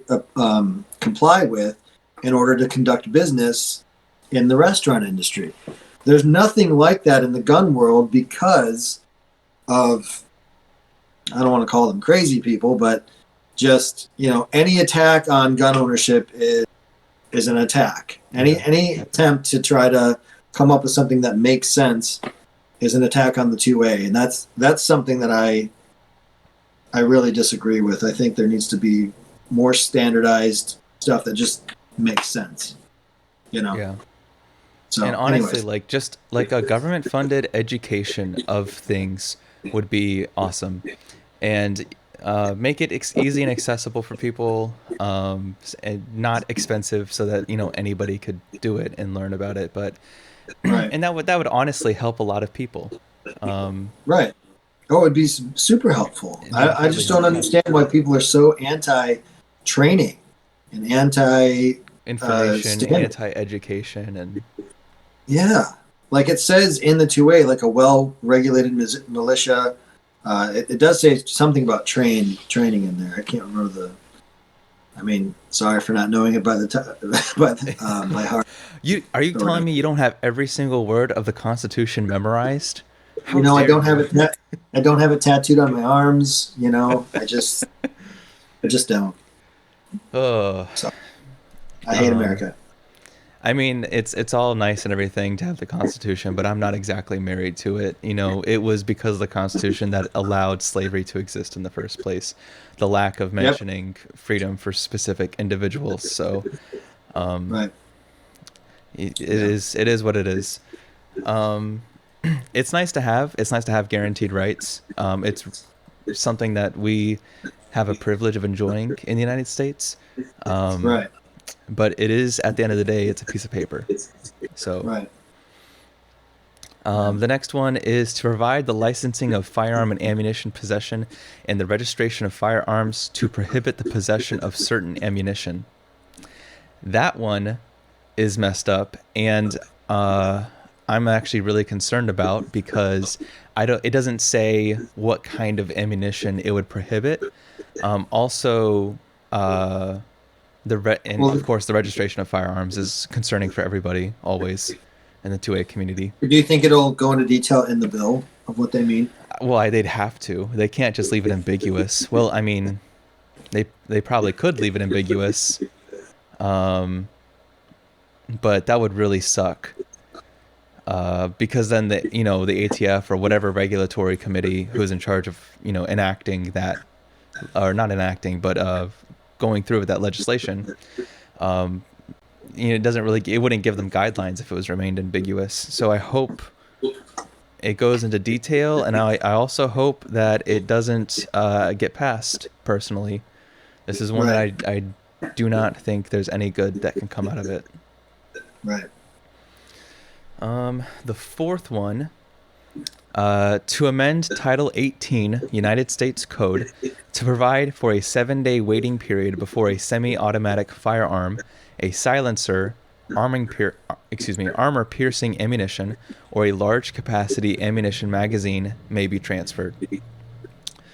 comply with in order to conduct business in the restaurant industry. There's nothing like that in the gun world because of, I don't want to call them crazy people, but just any attack on gun ownership is an attack. Any attempt to try to come up with something that makes sense is an attack on the 2A, and that's something that I really disagree with. I think there needs to be more standardized stuff that just makes sense. Yeah. So, and honestly, anyways. like just like a government-funded education of things would be awesome, and make it easy and accessible for people, and not expensive, so that anybody could do it and learn about it. But right. and that would honestly help a lot of people. Right. Oh, it'd be super helpful. I just don't understand why people are so anti-training and information, anti-education, and yeah, like it says in the 2A, like a well-regulated militia. It does say something about training in there. I can't remember sorry for not knowing it by heart. Are you telling me you don't have every single word of the Constitution memorized? I don't have it. I don't have it tattooed on my arms. I just don't. Oh, so I hate America. I mean, it's all nice and everything to have the Constitution, but I'm not exactly married to it. It was because of the Constitution that allowed slavery to exist in the first place. The lack of mentioning freedom for specific individuals. So, right. It is what it is. It's nice to have. It's nice to have guaranteed rights. It's something that we have a privilege of enjoying in the United States. Right. But it is, at the end of the day, it's a piece of paper. So, right. The next one is to provide the licensing of firearm and ammunition possession and the registration of firearms to prohibit the possession of certain ammunition. That one is messed up, and I'm actually really concerned about, because it doesn't say what kind of ammunition it would prohibit. Also, of course, the registration of firearms is concerning for everybody, always, in the 2A community. Do you think it'll go into detail in the bill of what they mean? Well, they'd have to. They can't just leave it ambiguous. Well, I mean, they probably could leave it ambiguous, but that would really suck. Because then the ATF or whatever regulatory committee who's in charge of enacting that, or not enacting, but going through with that legislation, it wouldn't give them guidelines if it was remained ambiguous. So I hope it goes into detail, and I also hope that it doesn't get passed. Personally, this is one that I do not think there's any good that can come out of it. Right. The fourth one, to amend Title 18 United States Code to provide for a 7-day waiting period before a semi-automatic firearm, a silencer, armor-piercing ammunition, or a large-capacity ammunition magazine may be transferred.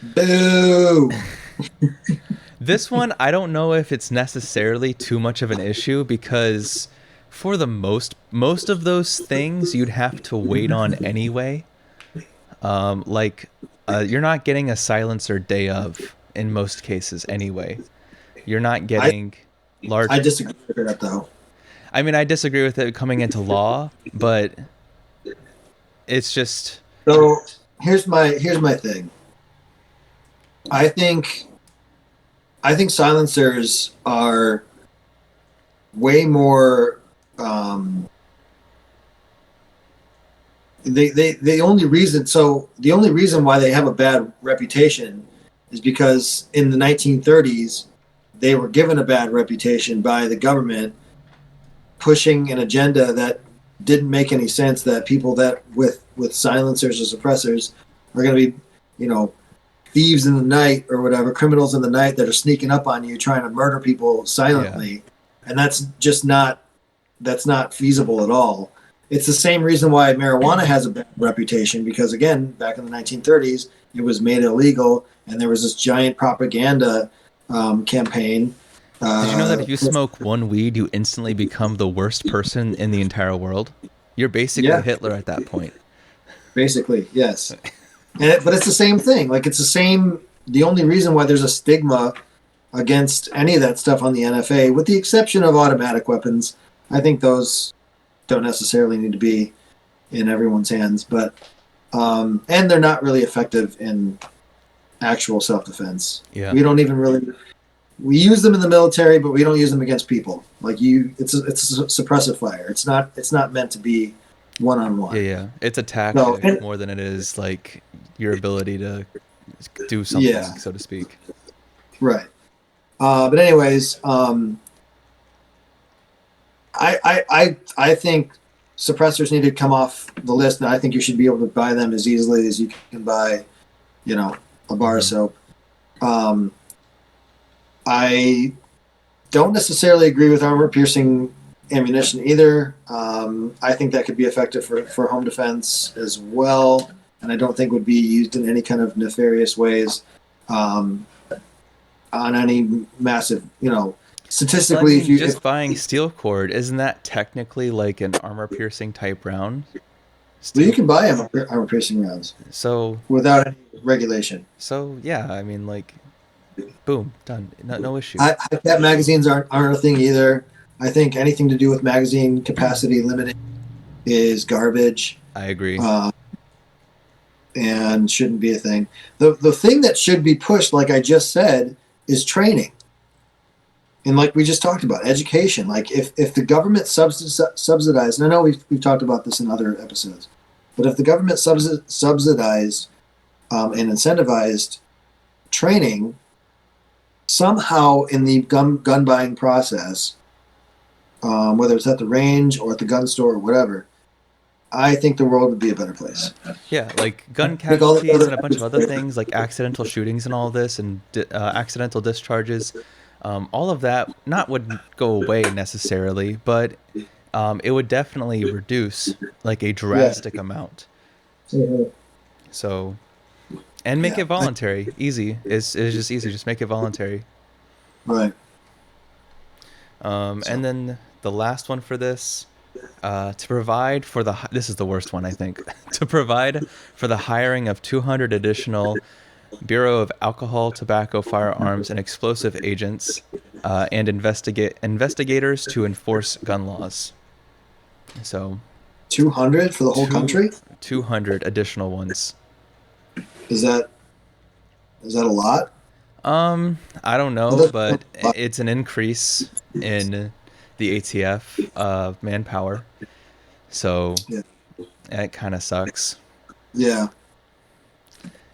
Boo! This one, I don't know if it's necessarily too much of an issue, because for the most of those things you'd have to wait on anyway. You're not getting a silencer day of in most cases anyway. You're not getting large. I disagree with that though. I mean, I disagree with it coming into law, but it's just So here's my thing. I think silencers are way more. The only reason why they have a bad reputation is because in the 1930s they were given a bad reputation by the government pushing an agenda that didn't make any sense, that people that with silencers or suppressors are going to be, thieves in the night or whatever, criminals in the night that are sneaking up on you trying to murder people silently. Yeah. And that's not feasible at all. It's the same reason why marijuana has a bad reputation, because again, back in the 1930s, it was made illegal, and there was this giant propaganda campaign. Did you know that if you smoke one weed, you instantly become the worst person in the entire world? You're basically Hitler at that point. Basically, yes. But it's the same thing. Like, it's the same. The only reason why there's a stigma against any of that stuff on the NFA, with the exception of automatic weapons, I think those don't necessarily need to be in everyone's hands. But and they're not really effective in actual self-defense. Yeah. We don't even really. We use them in the military, but we don't use them against people. Like it's a suppressive fire. It's not meant to be one-on-one. Yeah. It's a tactic more than it is like your ability to do something, so to speak. Right. But anyways, I think suppressors need to come off the list, and I think you should be able to buy them as easily as you can buy, a bar of soap. I don't necessarily agree with armor-piercing ammunition either. I think that could be effective for home defense as well, and I don't think would be used in any kind of nefarious ways on any massive, statistically. Well, I mean, buying steel cord, isn't that technically like an armor-piercing type round? Well, you can buy armor-piercing rounds. So without any regulation. So yeah, I mean, like, boom, done. No issue. High-cap magazines aren't a thing either. I think anything to do with magazine capacity limiting is garbage. I agree. And shouldn't be a thing. The thing that should be pushed, like I just said, is training. And like we just talked about, education. Like if the government subsidized, and I know we've talked about this in other episodes, but if the government subsidized and incentivized training somehow in the gun buying process, whether it's at the range or at the gun store or whatever, I think the world would be a better place. Yeah, like gun casualties and a bunch of other things, like accidental shootings and all this, and accidental discharges. All of that would go away necessarily, but it would definitely reduce like a drastic amount. Mm-hmm. So, and make it voluntary. Easy. It's just easy. Just make it voluntary. Right. And then the last one for this, to provide for this is the worst one, I think, to provide for the hiring of 200 additional Bureau of Alcohol, Tobacco, Firearms, and Explosive Agents and investigators to enforce gun laws. So 200 for the whole country? 200 additional ones. Is that a lot? I don't know, but it's an increase in the ATF manpower. So it kind of sucks. Yeah.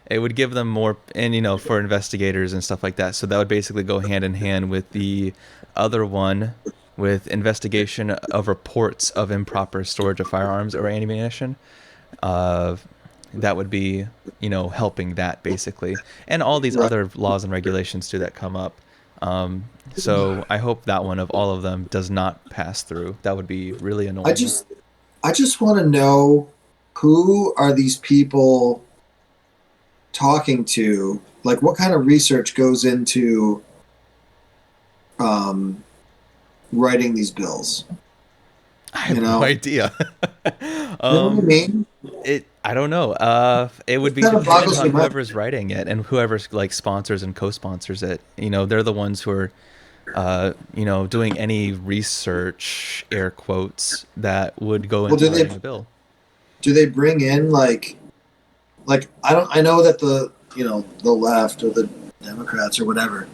It would give them more, and for investigators and stuff like that. So that would basically go hand in hand with the other one, with investigation of reports of improper storage of firearms or ammunition. That would be, helping that basically, and all these other laws and regulations too that come up. So I hope that one of all of them does not pass through. That would be really annoying. I just want to know, who are these people talking to? Like, what kind of research goes into writing these bills? I have no idea. You know what I mean? I don't know. It would be dependent on whoever's writing it and whoever's like sponsors and co-sponsors it. They're the ones who are doing any research, air quotes, that would go Well, into writing a bill. do they bring in I know that the left or the Democrats or whatever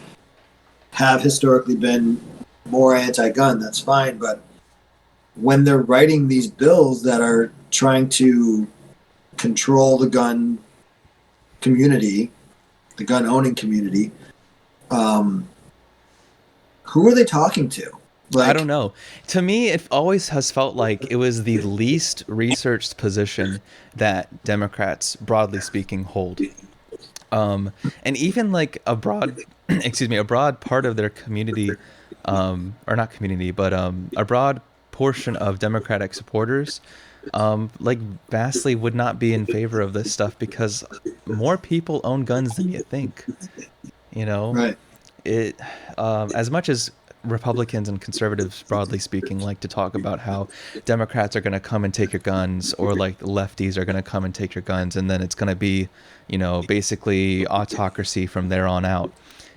have historically been more anti-gun. That's fine, but when they're writing these bills that are trying to control the gun community, the gun owning community, um, who are they talking to? I don't Like, know. To me, it always has felt like it was the least researched position that Democrats, broadly speaking, hold. And even like a broad, excuse me, a broad part of their community, or not community, but a broad portion of Democratic supporters, like vastly would not be in favor of this stuff because more people own guns than you think. You know, right, it as much as Republicans and conservatives, broadly speaking, like to talk about how Democrats are going to come and take your guns, or like lefties are going to come and take your guns, and then it's going to be, basically autocracy from there on out.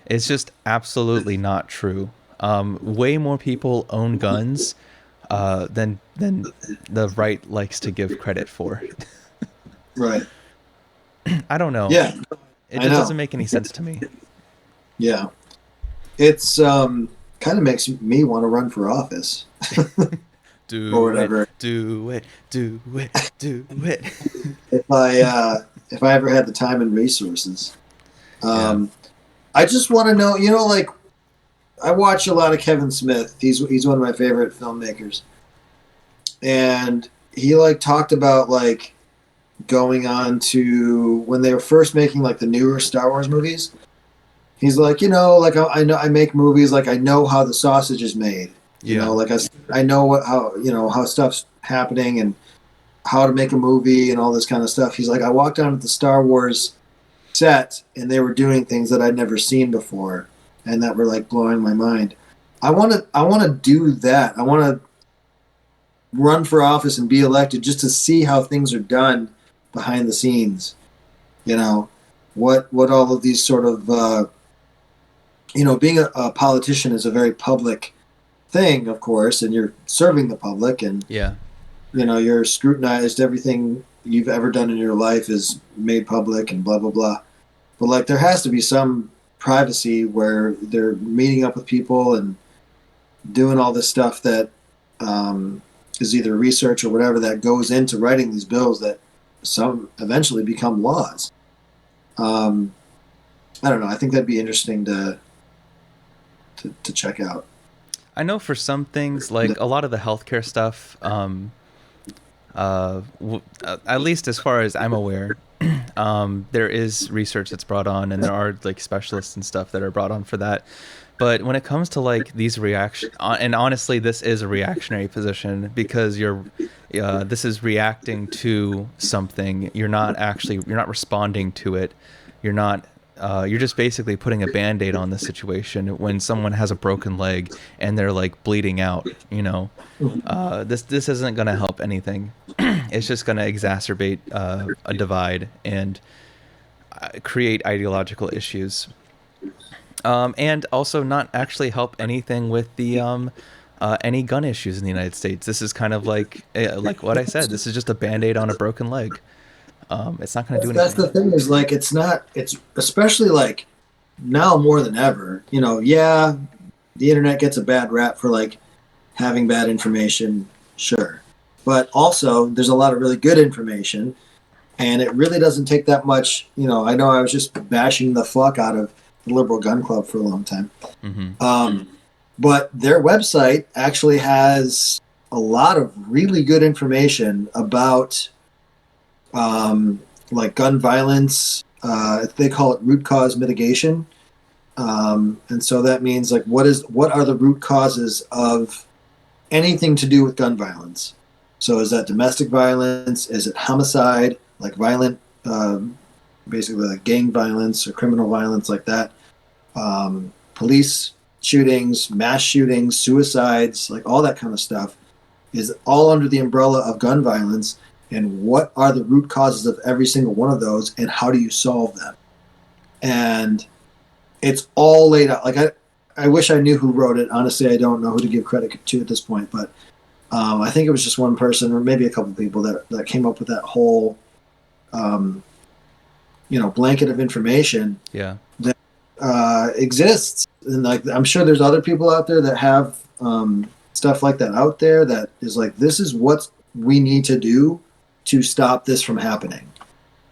It's just absolutely not true. Way more people own guns than the right likes to give credit for. right. I don't know. Yeah, It I just doesn't know. make any sense to me. Yeah, it's kind of makes me want to run for office or Do it, whatever. do it, do it, do it. If I ever had the time and resources, Yeah. um, I just want to know. Like I watch a lot of Kevin Smith. He's one of my favorite filmmakers, and he like talked about like going on to when they were first making like the newer Star Wars movies. He's like, like I know I make movies, like I know how the sausage is made. Yeah. Like I know how stuff's happening and how to make a movie and all this kind of stuff. He's like, I walked down to the Star Wars set and they were doing things that I'd never seen before and that were like blowing my mind. I want to do that. I want to run for office and be elected just to see how things are done behind the scenes. You know, what all of these sort of being a politician is a very public thing, of course, and you're serving the public, and Yeah. you're scrutinized. Everything you've ever done in your life is made public, and blah blah blah. But like, there has to be some privacy where they're meeting up with people and doing all this stuff that is either research or whatever that goes into writing these bills that some eventually become laws. I don't know. I think that'd be interesting to check out. I know for some things, like a lot of the healthcare stuff, at least as far as I'm aware, there is research that's brought on, and there are like specialists and stuff that are brought on for that. But when it comes to like these reaction, and honestly, this is a reactionary position because this is reacting to something. You're not responding to it. You're not. You're just basically putting a band-aid on the situation when someone has a broken leg and they're like bleeding out. This isn't going to help anything. It's just going to exacerbate a divide and create ideological issues. And also not actually help anything with the any gun issues in the United States. This is kind of like what I said. This is just a band-aid on a broken leg. It's not going to do That's anything. the thing is like it's not. It's especially like now more than ever. Yeah, the internet gets a bad rap for like having bad information, sure, but also there's a lot of really good information, and it really doesn't take that much. I know I was just bashing the fuck out of the Liberal Gun Club for a long time. Mm-hmm. But their website actually has a lot of really good information about like gun violence. They call it root cause mitigation. And so that means like what are the root causes of anything to do with gun violence? So is that domestic violence? Is it homicide, like violent, basically like gang violence or criminal violence like that? Police shootings, mass shootings, suicides, like all that kind of stuff is all under the umbrella of gun violence. And what are the root causes of every single one of those, and how do you solve them? And it's all laid out. Like I wish I knew who wrote it. Honestly, I don't know who to give credit to at this point, but I think it was just one person or maybe a couple people that came up with that whole, blanket of information Yeah. that exists. And like, I'm sure there's other people out there that have stuff like that out there that is like, this is what we need to do to stop this from happening.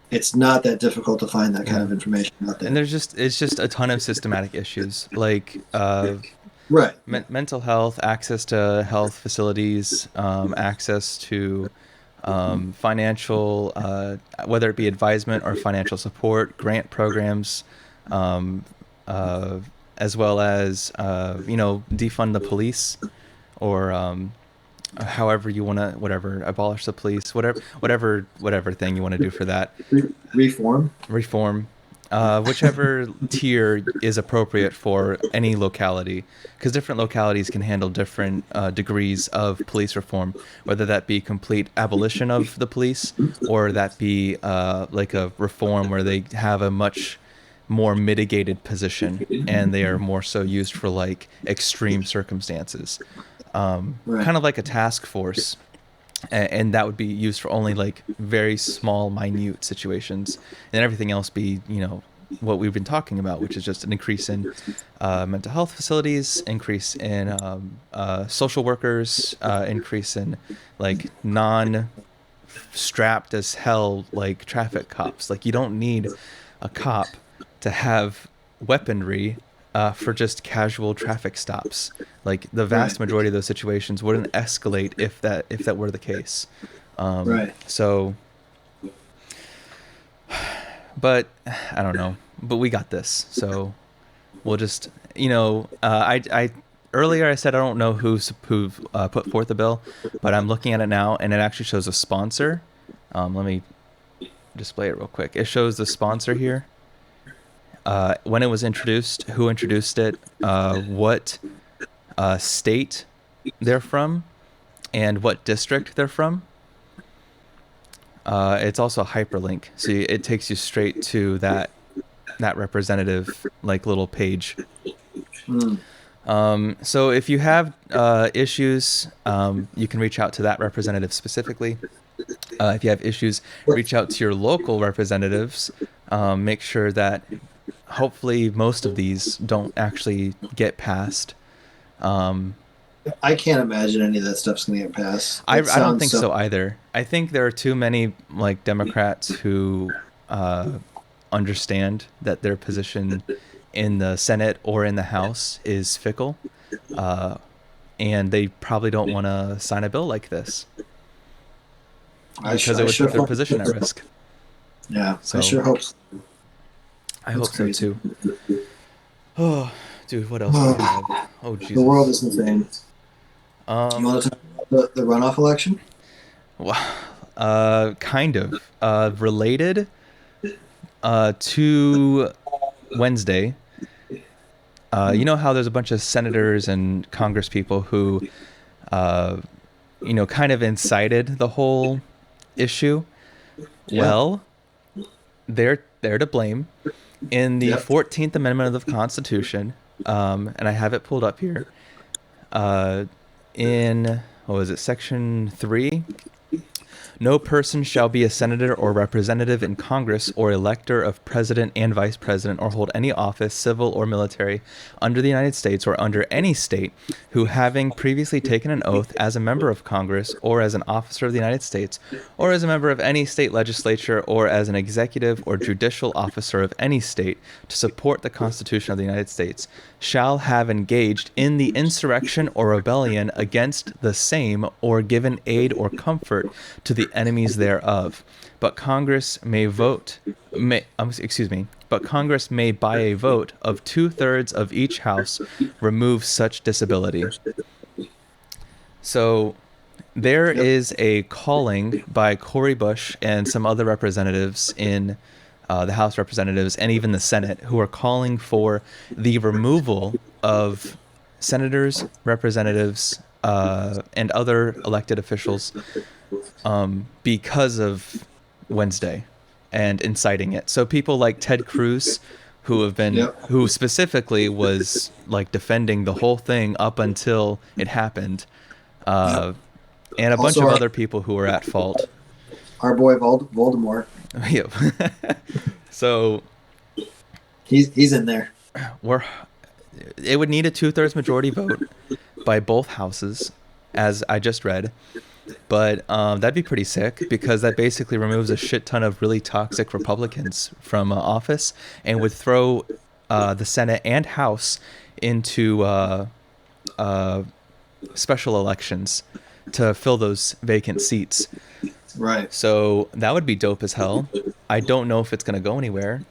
It's not that difficult to find that kind of information out there. And it's just a ton of systematic issues like Right. mental health, access to health facilities, access to financial, whether it be advisement or financial support, grant programs, as well as defund the police, or however you want to, whatever, abolish the police, whatever thing you want to do for that. Reform. Whichever tier is appropriate for any locality, because different localities can handle different degrees of police reform, whether that be complete abolition of the police or that be like a reform where they have a much more mitigated position and they are more so used for like extreme circumstances, kind of like a task force. And that would be used for only like very small, minute situations, and everything else be, what we've been talking about, which is just an increase in mental health facilities, increase in social workers, increase in like non-strapped as hell like traffic cops. Like you don't need a cop to have weaponry for just casual traffic stops. Like the vast majority of those situations wouldn't escalate if that were the case. So, but I don't know. But we got this. So we'll just, I earlier I said I don't know who put forth the bill, but I'm looking at it now and it actually shows a sponsor. Let me display it real quick. It shows the sponsor here. When it was introduced, who introduced it, what state they're from, and what district they're from. It's also a hyperlink, so it takes you straight to that representative like little page. So if you have issues, you can reach out to that representative specifically. If you have issues, reach out to your local representatives. Make sure that hopefully most of these don't actually get passed. I can't imagine any of that stuff's going to get passed. I don't think so either. I think there are too many like Democrats who understand that their position in the Senate or in the House is fickle, and they probably don't want to sign a bill like this because it would put their position at risk. Yeah, so, I sure hope so. I hope so too. Oh, dude, what else do we have? Oh, Jesus. The world is insane. You want to talk about the runoff election? Well, kind of. Related to Wednesday, you know how there's a bunch of senators and Congress people who, kind of incited the whole issue? Yeah. Well, they're to blame. In the 14th Amendment of the Constitution, and I have it pulled up here, in, Section 3? No person shall be a senator or representative in Congress or elector of president and vice president or hold any office, civil or military, under the United States or under any state, who having previously taken an oath as a member of Congress or as an officer of the United States or as a member of any state legislature or as an executive or judicial officer of any state to support the Constitution of the United States, shall have engaged in the insurrection or rebellion against the same or given aid or comfort to the enemies thereof. But Congress may but Congress may by a vote of 2/3 of each house remove such disability. So there is a calling by Cory Bush and some other representatives in the House Representatives and even the Senate who are calling for the removal of senators, representatives, and other elected officials because of Wednesday and inciting it. So people like Ted Cruz, Yep. who specifically was like defending the whole thing up until it happened, Yep. and a bunch Also, of other people who were at fault. our boy Voldemort. Yep. So He's in there. we're it would need a 2/3 majority vote by both houses, as I just read. But that'd be pretty sick because that basically removes a shit ton of really toxic Republicans from office and would throw the Senate and House into special elections to fill those vacant seats. Right. So that would be dope as hell. I don't know if it's going to go anywhere,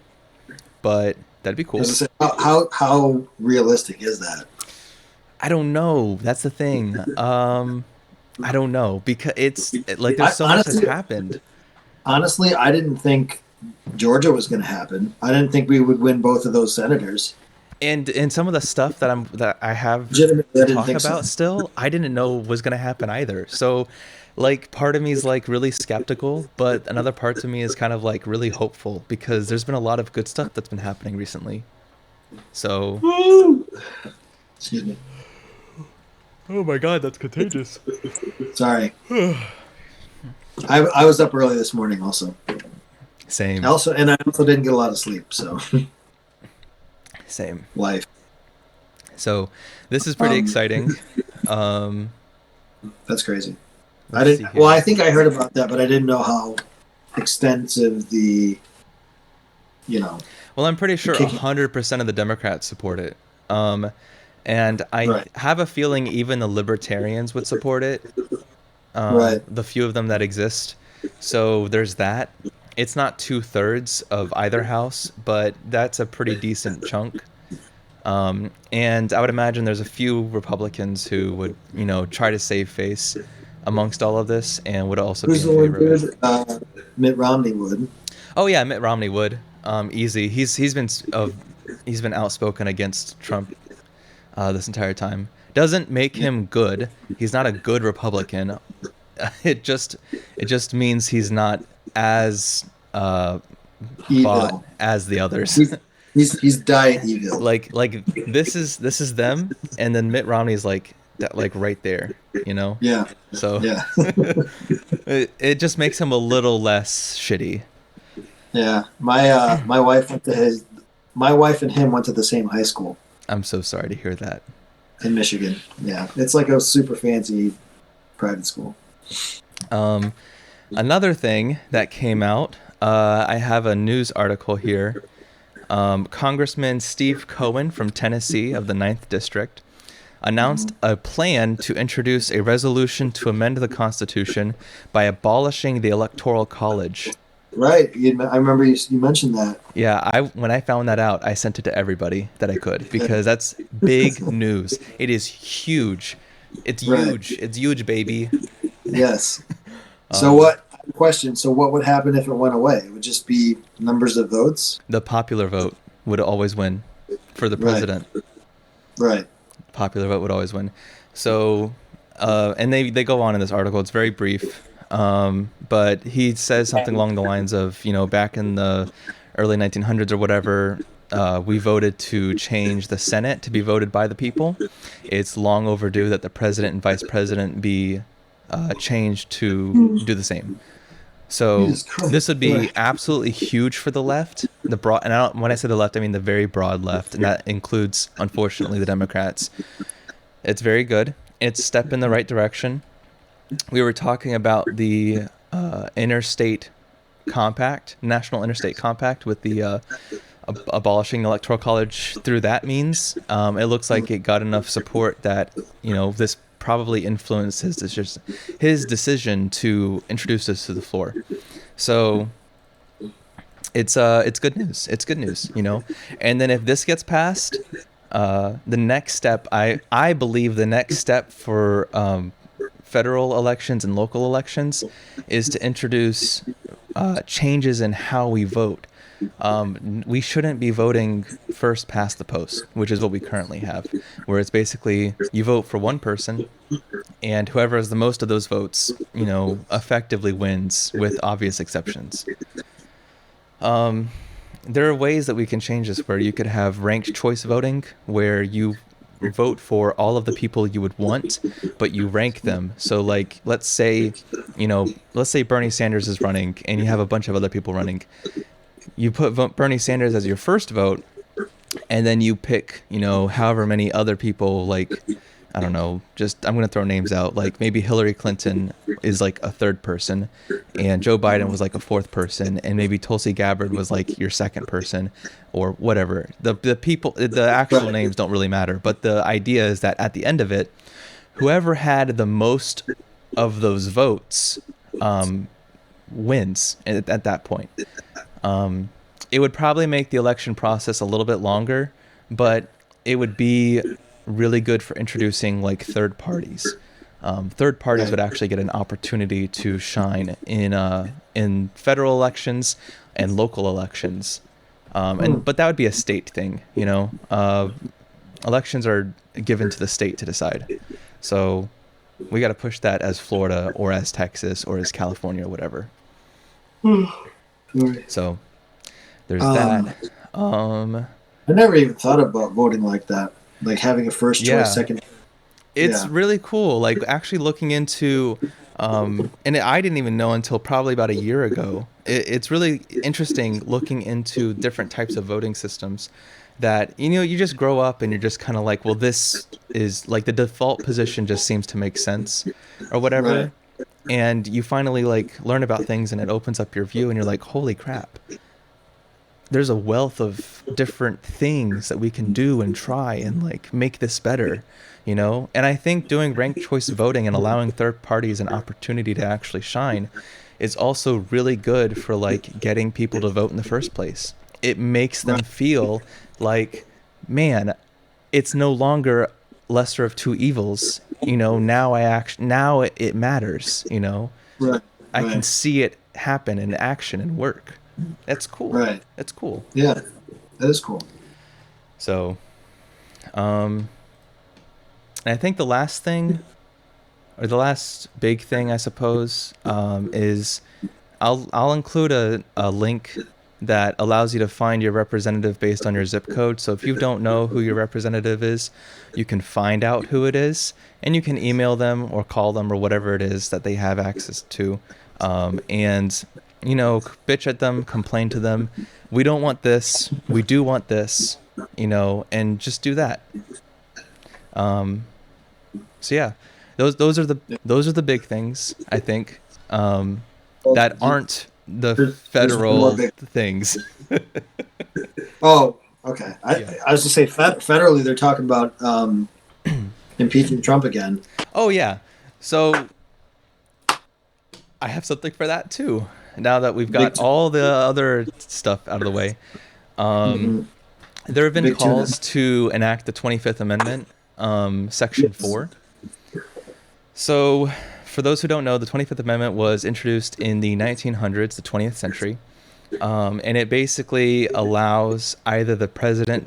but that'd be cool. As I said, how realistic is that? I don't know. That's the thing. I don't know because like there's so much that's happened. Honestly, I didn't think Georgia was going to happen. I didn't think we would win both of those senators. And some of the stuff that I have Legitimately, I to didn't talk think about so. still, I didn't know was going to happen either. So, like, part of me is like really skeptical, but another part of me is kind of like really hopeful because there's been a lot of good stuff that's been happening recently. So, Woo! Excuse me. oh my god, that's contagious. Sorry. I was up early this morning also. Same. And I also didn't get a lot of sleep, so Same. life. So, this is pretty exciting. Um, That's crazy. I let's see didn't. here. Well, I think I heard about that, but I didn't know how extensive the, you know. Well, I'm pretty sure kicking. 100% of the Democrats support it. And I Right. have a feeling even the libertarians would support it. Right. The few of them that exist. So there's that. It's not 2/3 of either house, but that's a pretty decent chunk. And I would imagine there's a few Republicans who would, try to save face amongst all of this and would also Who's be the in one favor of dude? it. Mitt Romney would. Oh yeah, Mitt Romney would. Easy. He's been outspoken against Trump this entire time. Doesn't make him good. He's not a good Republican. It just means he's not as bought Evil. as the others. He's diet evil. like this is them, and then Mitt Romney's like that, like right there, Yeah. So Yeah. it just makes him a little less shitty. Yeah. My wife went to his. My wife and him went to the same high school I'm so sorry to hear that. in Michigan. Yeah, it's like a super fancy private school. Another thing that came out, I have a news article here. Congressman Steve Cohen from Tennessee of the 9th District announced a plan to introduce a resolution to amend the Constitution by abolishing the Electoral College. Right. I remember you mentioned that. Yeah, when I found that out, I sent it to everybody that I could because that's big news. It is huge. It's huge. Right. It's huge, baby. Yes. So question. So what would happen if it went away? It would just be numbers of votes? The popular vote would always win for the president. Right. Popular vote would always win. So, and they go on in this article. It's very brief. But he says something along the lines of, back in the early 1900s or whatever, we voted to change the Senate to be voted by the people. It's long overdue that the president and vice president be changed to do the same. So this would be absolutely huge for the left. The broad, and when I say the left, I mean the very broad left, and that includes, unfortunately, the Democrats. It's very good. It's a step in the right direction. We were talking about the interstate compact, national interstate compact, with the abolishing the Electoral College through that means. It looks like it got enough support that this probably influenced his decision to introduce this to the floor. So it's good news. It's good news, And then if this gets passed, the next step, I believe the next step for federal elections and local elections is to introduce changes in how we vote. We shouldn't be voting first past the post, which is what we currently have, where it's basically you vote for one person and whoever has the most of those votes, effectively wins with obvious exceptions. there are ways that we can change this where you could have ranked choice voting, where you vote for all of the people you would want, but you rank them. So like, let's say Bernie Sanders is running and you have a bunch of other people running. You put Bernie Sanders as your first vote, and then you pick, however many other people, like, I don't know, I'm going to throw names out. Like maybe Hillary Clinton is like a third person, and Joe Biden was like a fourth person, and maybe Tulsi Gabbard was like your second person, or whatever. The actual names don't really matter, but the idea is that at the end of it, whoever had the most of those votes wins at that point. It would probably make the election process a little bit longer, but it would be really good for introducing like third parties. Third parties would actually get an opportunity to shine in federal elections and local elections, but that would be a state thing. Elections are given to the state to decide, so we got to push that as Florida or as Texas or as California or whatever. So there's that. I never even thought about voting like that, like having a first choice, second. It's really cool. Like actually looking into, and I didn't even know until probably about a year ago. It's really interesting looking into different types of voting systems that, you just grow up and you're just kind of like, well, this is like the default position just seems to make sense or whatever. Right. And you finally like learn about things and it opens up your view and you're like, holy crap. There's a wealth of different things that we can do and try and like make this better, And I think doing ranked choice voting and allowing third parties an opportunity to actually shine is also really good for like getting people to vote in the first place. It makes them feel like, man, it's no longer lesser of two evils. Now it matters, Right. I can see it happen in action and work. That's cool. Right. That's cool. Yeah, that is cool. So, and I think the last thing, or the last big thing, I suppose, is I'll include a link that allows you to find your representative based on your zip code. So if you don't know who your representative is, you can find out who it is, and you can email them or call them or whatever it is that they have access to, and bitch at them, complain to them. We don't want this. We do want this, and just do that. So yeah, those are the big things, I think, that aren't the federal things. Oh, okay. I was to say federally they're talking about impeaching Trump again. Oh yeah. So I have something for that too. Now that we've got all the other stuff out of the way, there have been calls to enact the 25th Amendment, Section 4. So, for those who don't know, the 25th Amendment was introduced in the 1900s, the 20th century, and it basically allows either the president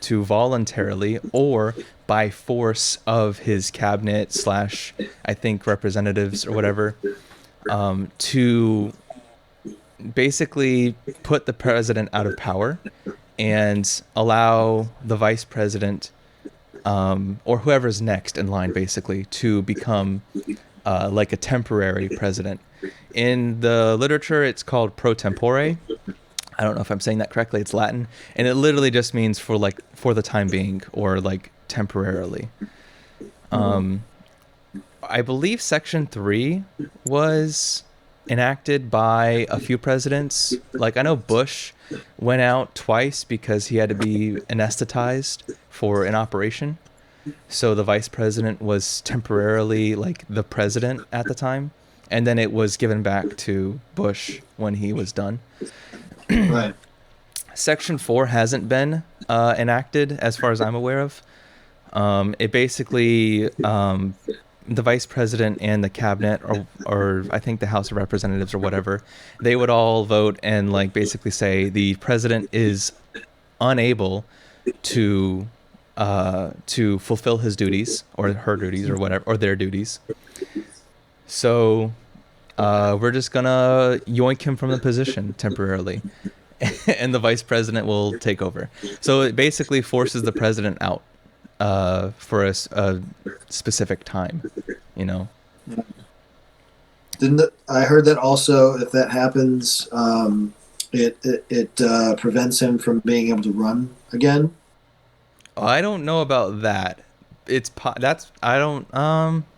to voluntarily or by force of his cabinet / I think representatives or whatever, to basically put the president out of power and allow the vice president or whoever's next in line basically to become like a temporary president. In the literature, it's called pro tempore. I don't know if I'm saying that correctly. It's Latin, and it literally just means for the time being or like temporarily. I believe Section 3 was enacted by a few presidents. Like I know Bush went out twice because he had to be anesthetized for an operation. So the vice president was temporarily like the president at the time. And then it was given back to Bush when he was done. Right. Section 4 hasn't been enacted as far as I'm aware of. It basically, the vice president and the cabinet, or I think the House of Representatives or whatever, they would all vote and like basically say the president is unable to fulfill his duties or her duties or whatever, or their duties. So we're just gonna yoink him from the position temporarily. and the vice president will take over. So it basically forces the president out for a specific time, you know. I heard that also if that happens, it prevents him from being able to run again. I don't know about that. That's I don't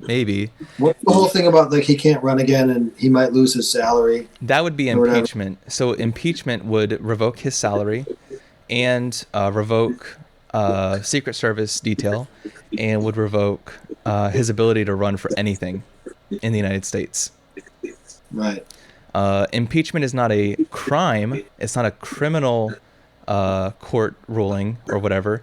maybe What's the whole thing about like he can't run again and he might lose his salary that would be or whatever? impeachment. So impeachment would revoke his salary and revoke Secret Service detail, and would revoke his ability to run for anything in the United States. Right. Impeachment is not a crime. It's not a criminal court ruling or whatever.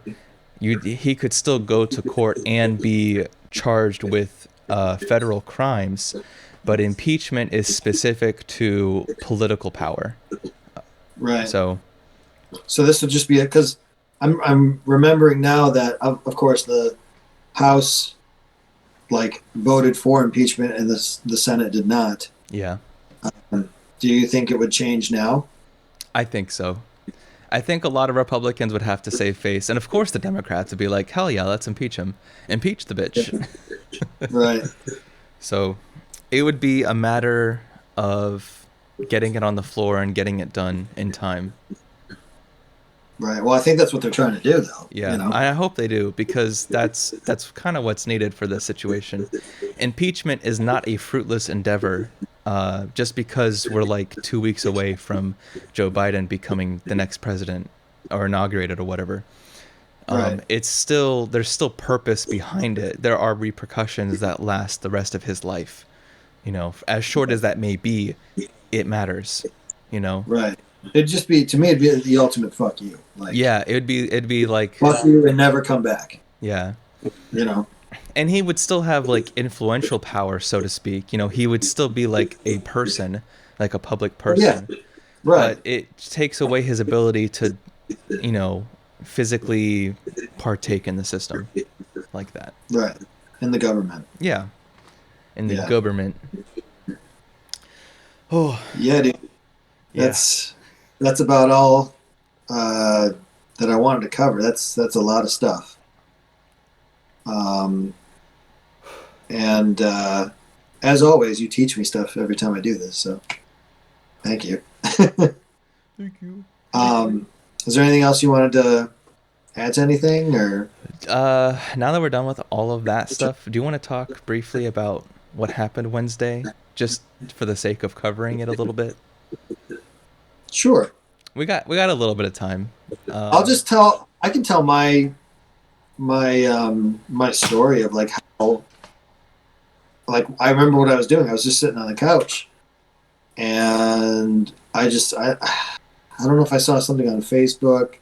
He could still go to court and be charged with federal crimes, but impeachment is specific to political power. Right. So this would just be it because I'm remembering now that of course the House like voted for impeachment and the Senate did not. yeah, Do you think it would change now? I think so. I think a lot of Republicans would have to save face, and of course the Democrats would be like, "Hell yeah, let's impeach him, impeach the bitch." Right. So it would be a matter of getting it on the floor and getting it done in time. Right. Well, I think that's what they're trying to do, though. Yeah, You know? I hope they do, because that's kind of what's needed for this situation. Impeachment is not a fruitless endeavor. Just because we're like 2 weeks away from Joe Biden becoming the next president or inaugurated or whatever. Right. There's still purpose behind it. There are repercussions that last the rest of his life. You know, as short as that may be, it matters. You know. Right. It'd just be, to me, it'd be the ultimate fuck you. Like, Yeah, it'd be like, fuck you and never come back. yeah. You know. And he would still have like influential power, so to speak. You know, he would still be like a person, like a public person. Yeah. Right. But it takes away his ability to, you know, physically partake in the system like that. Right. In the government. Yeah. In the Yeah. government. Oh, Yeah, dude. yeah. That's about all that I wanted to cover. That's a lot of stuff. And as always, you teach me stuff every time I do this. So, thank you. Thank you. Is there anything else you wanted to add to anything, or? Now that we're done with all of that stuff, do you want to talk briefly about what happened Wednesday, just for the sake of covering it a little bit? Sure. We got a little bit of time. I'll just tell. I can tell my story of like how, like, I remember what I was doing. I was just sitting on the couch, and I don't know if I saw something on Facebook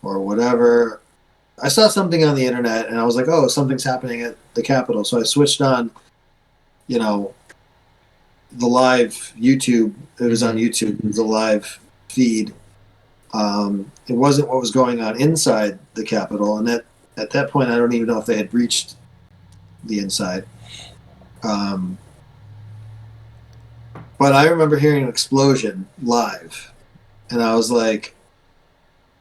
or whatever. I saw something on the internet, and I was like, "Oh, something's happening at the Capitol." So I switched on, you know, the live YouTube. It was on YouTube. It was a live feed. It wasn't what was going on inside the Capitol, and at that point, I don't even know if they had breached the inside. But I remember hearing an explosion live, and I was like,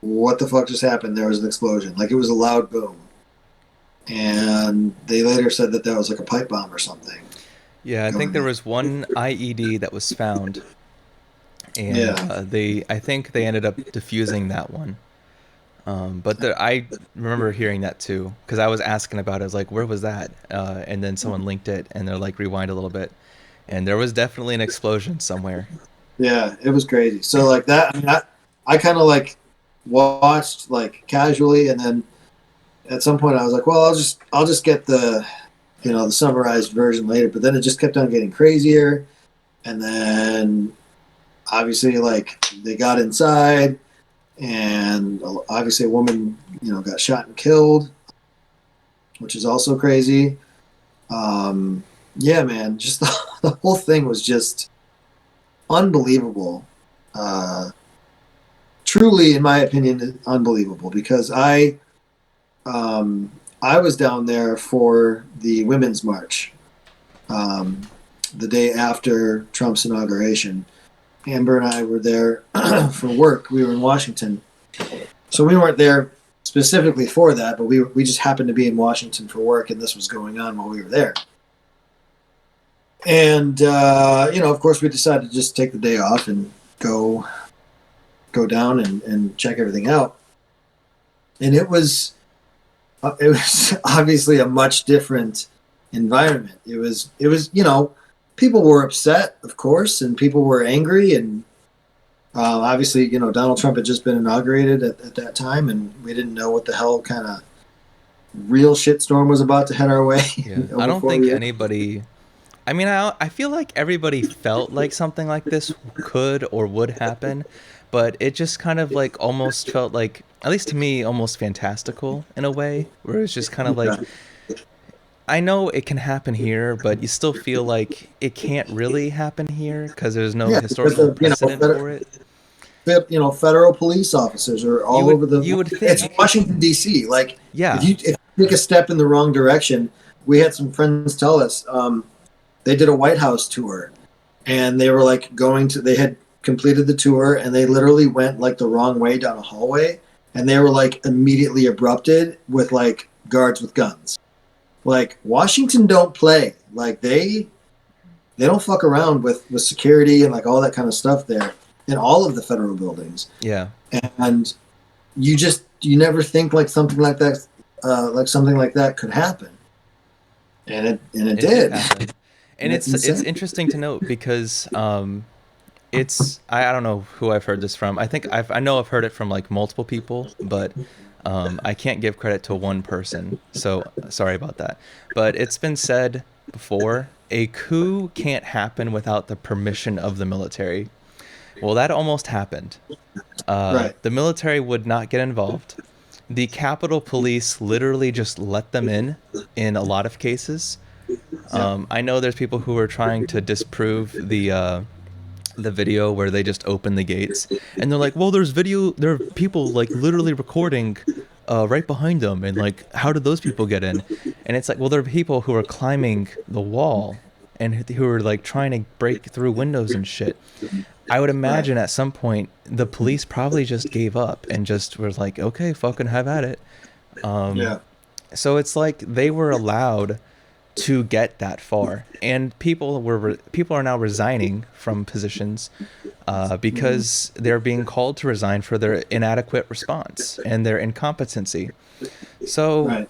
"What the fuck just happened?" There was an explosion, like it was a loud boom, and they later said that was like a pipe bomb or something. Yeah, I think there was one IED that was found, and I think they ended up defusing that one. But I remember hearing that too, because I was asking about it. I was like, "Where was that?" And then someone linked it, and they're like, "Rewind a little bit," and there was definitely an explosion somewhere. Yeah, it was crazy. So like that, I mean, I kind of like watched like casually, and then at some point I was like, "Well, I'll just get the, you know, the summarized version later." But then it just kept on getting crazier, and then obviously like they got inside, and obviously a woman, you know, got shot and killed, which is also crazy. Yeah, man, just the whole thing was just unbelievable. Truly, in my opinion, unbelievable, because I was down there for the Women's March the day after Trump's inauguration, Amber and I were there for work. We were in Washington, so we weren't there specifically for that, but we just happened to be in Washington for work, and this was going on while we were there. And of course, we decided to just take the day off and go down and check everything out. And it was obviously a much different environment. It was people were upset, of course, and people were angry, and obviously Donald Trump had just been inaugurated at that time, and we didn't know what the hell kind of real shitstorm was about to head our way. Yeah. I don't think anybody. I mean, I feel like everybody felt like something like this could or would happen, but it just kind of like almost felt like, at least to me, almost fantastical in a way, where it's just kind of like, I know it can happen here, but you still feel like it can't really happen here because there's no historical precedent for it. Federal police officers are all over the. You would think it's Washington D.C. Like, yeah, if you take a step in the wrong direction, we had some friends tell us they did a White House tour, and they were like they had completed the tour, and they literally went like the wrong way down a hallway, and they were like immediately abrupted with like guards with guns. Like, Washington don't play. Like, they don't fuck around with security and like all that kind of stuff there in all of the federal buildings. Yeah. And you never think like something like that could happen. And it did. Happen. And it's interesting to note because it's I don't know who I've heard this from. I know I've heard it from like multiple people, but I can't give credit to one person, so sorry about that. But it's been said before, a coup can't happen without the permission of the military. Well, that almost happened. Right. The military would not get involved. The Capitol Police literally just let them in a lot of cases. I know there's people who are trying to disprove the video where they just open the gates, and they're like, well, there are people like literally recording right behind them, and like, how did those people get in? And it's like, well, there are people who are climbing the wall and who are like trying to break through windows and shit. I would imagine at some point the police probably just gave up and just were like, okay, fucking have at it. So it's like they were allowed to get that far, and people are now resigning from positions because they're being called to resign for their inadequate response and their incompetency. So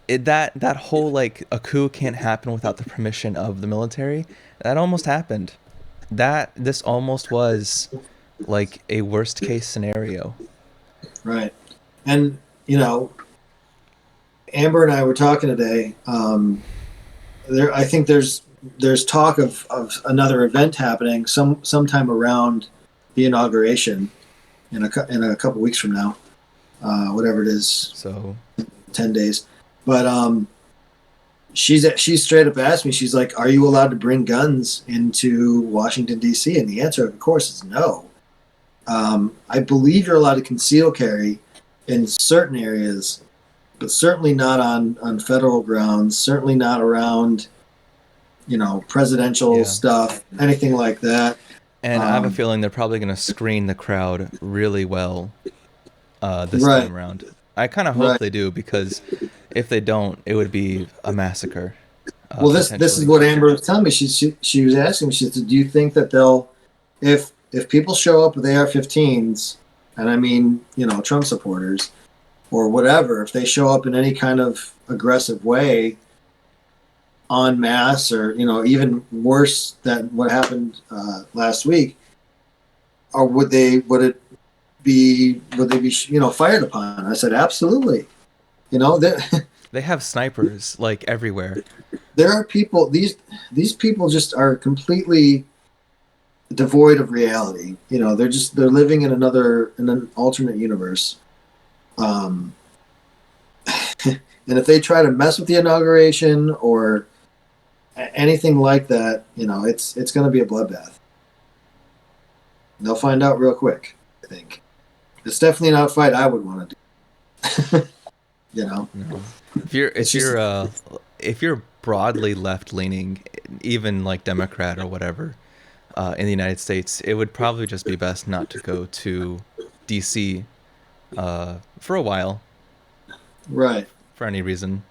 that whole like a coup can't happen without the permission of the military, that almost happened. This almost was like a worst case scenario. Right. And Amber and I were talking today. I think there's talk of another event happening sometime around the inauguration in a couple weeks from now, whatever it is. So 10 days. But she straight up asked me. She's like, "Are you allowed to bring guns into Washington D.C.?" And the answer, of course, is no. I believe you're allowed to conceal carry in certain areas, but certainly not on federal grounds, certainly not around, presidential stuff, anything like that. And I have a feeling they're probably going to screen the crowd really well this time around. I kind of hope they do, because if they don't, it would be a massacre. Well, this is what Amber was telling me. She was asking me, she said, do you think that they'll, if people show up with AR-15s, and I mean, Trump supporters, or whatever, if they show up in any kind of aggressive way en masse, or even worse than what happened last week, or would they be fired upon? I said, absolutely. They have snipers like everywhere. There are people. These people just are completely devoid of reality. They're living in an alternate universe. And if they try to mess with the inauguration or anything like that, it's going to be a bloodbath. They'll find out real quick, I think. It's definitely not a fight I would want to do. No. If you're broadly left leaning, even like Democrat or whatever, in the United States, it would probably just be best not to go to DC for a while Right. for any reason.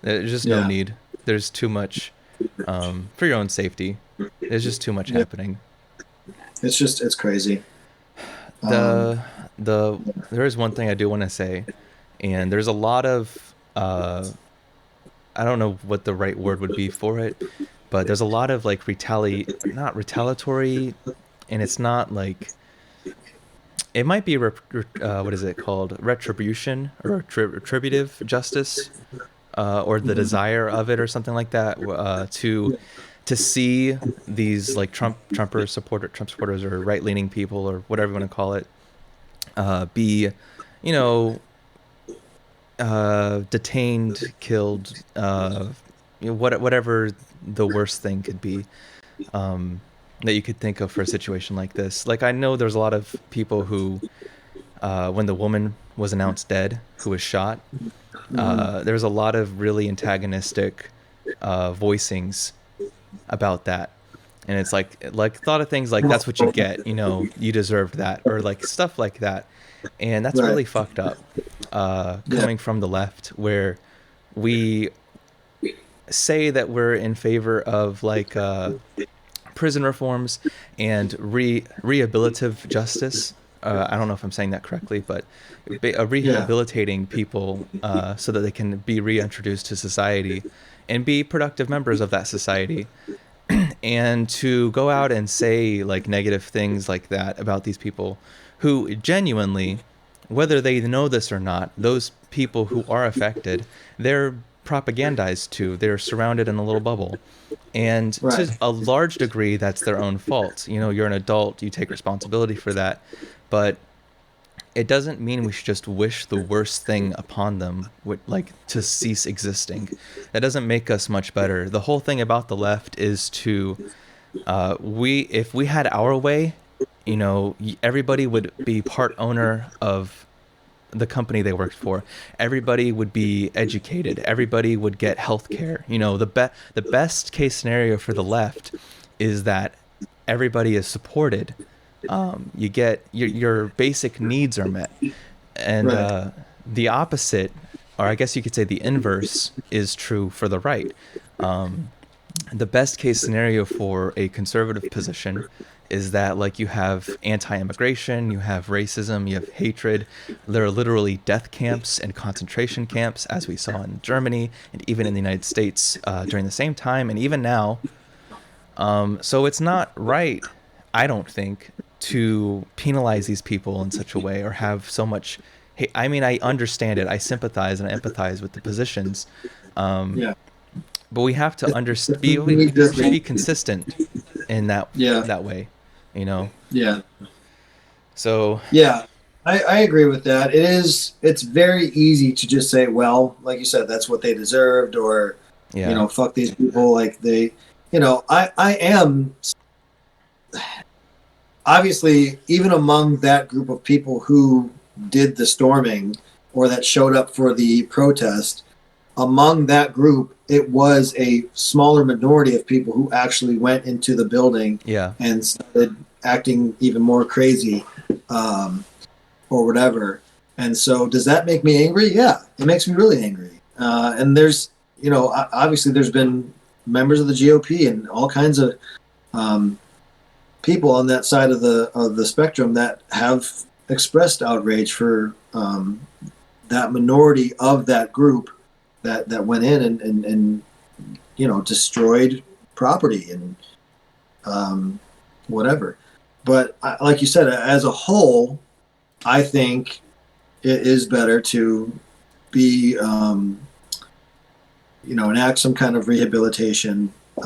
There's just no Yeah. need. There's too much for your own safety. There's just too much Yeah. happening. It's crazy. Um, The there is one thing I do want to say, and there's a lot of I don't know what the right word would be for it, but there's a lot of like not retaliatory, and it's not like it might be what is it called, retribution or retributive justice, or the mhm. desire of it or something like that, to see these like Trump supporters or right leaning people or whatever you want to call it, be, you know, detained, killed, whatever the worst thing could be, that you could think of for a situation like this. Like I know there's a lot of people who, when the woman was announced dead, who was shot, there's a lot of really antagonistic voicings about that. And it's like thought of things like that's what you get, you deserved that, or like stuff like that. And that's Right. really fucked up, Yeah. coming from the left, where we say that we're in favor of like prison reforms and rehabilitative justice. I don't know if I'm saying that correctly, but Yeah. rehabilitating people so that they can be reintroduced to society and be productive members of that society. And to go out and say like negative things like that about these people who genuinely, whether they know this or not, those people who are affected, they're propagandized to, they're surrounded in a little bubble. And to Right. a large degree, that's their own fault. You're an adult, you take responsibility for that. But it doesn't mean we should just wish the worst thing upon them, like to cease existing. That doesn't make us much better. The whole thing about the left is to, if we had our way, everybody would be part owner of the company they worked for. Everybody would be educated. Everybody would get health care. The best case scenario for the left is that everybody is supported. You get your basic needs are met, and Right. the opposite, or I guess you could say the inverse, is true for the right. The best case scenario for a conservative position is that like you have anti-immigration, you have racism, you have hatred. There are literally death camps and concentration camps, as we saw in Germany and even in the United States during the same time, and even now. So it's not right, I don't think, to penalize these people in such a way or have so much. Hey, I mean, I understand it. I sympathize and I empathize with the positions, Yeah. but we have to we We just- should be consistent in Yeah. that way, you know. Yeah. So Yeah. I agree with that. It's very easy to just say, well, like you said, that's what they deserved, or, yeah, fuck these people. Like I am obviously, even among that group of people who did the storming or that showed up for the protest, among that group, it was a smaller minority of people who actually went into the building yeah, and started acting even more crazy, or whatever. And so, does that make me angry? Yeah, it makes me really angry. And there's, obviously, there's been members of the GOP and all kinds of um, people on that side of the spectrum that have expressed outrage for that minority of that group that went in and destroyed property and whatever. But like you said, as a whole, I think it is better to be enact some kind of rehabilitation. it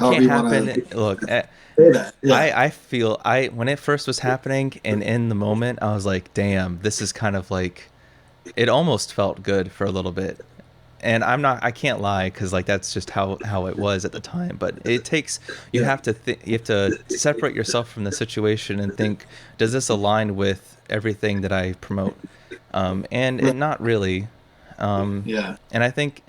However can't you want happen. to Look, say that. Yeah. I feel when it first was happening and in the moment, I was like, damn, this is kind of like, it almost felt good for a little bit. And I can't lie, because like that's just how it was at the time. But it takes, you Yeah. have to you have to separate yourself from the situation and think, does this align with everything that I promote? And Right. not really. Yeah. And I think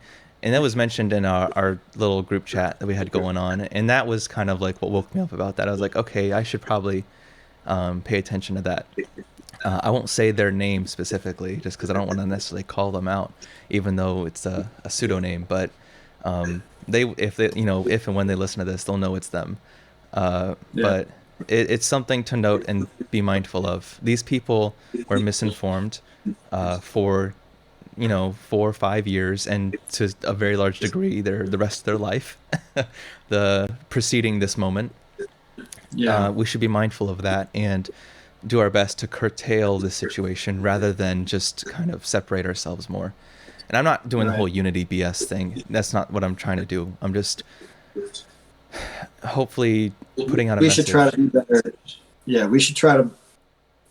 and that was mentioned in our little group chat that we had going on, and that was kind of like what woke me up about that. I was like, okay, I should probably pay attention to that. I won't say their name specifically, just because I don't want to necessarily call them out, even though it's a pseudonym. But if they, if and when they listen to this, they'll know it's them. Yeah. But it's something to note and be mindful of. These people were misinformed for 4 or 5 years, and to a very large degree, the rest of their life, the preceding this moment. Yeah. We should be mindful of that and do our best to curtail the situation rather than just kind of separate ourselves more. And I'm not doing the whole Right. unity BS thing. That's not what I'm trying to do. I'm just hopefully putting out a We should try message. to be better. Yeah, we should try to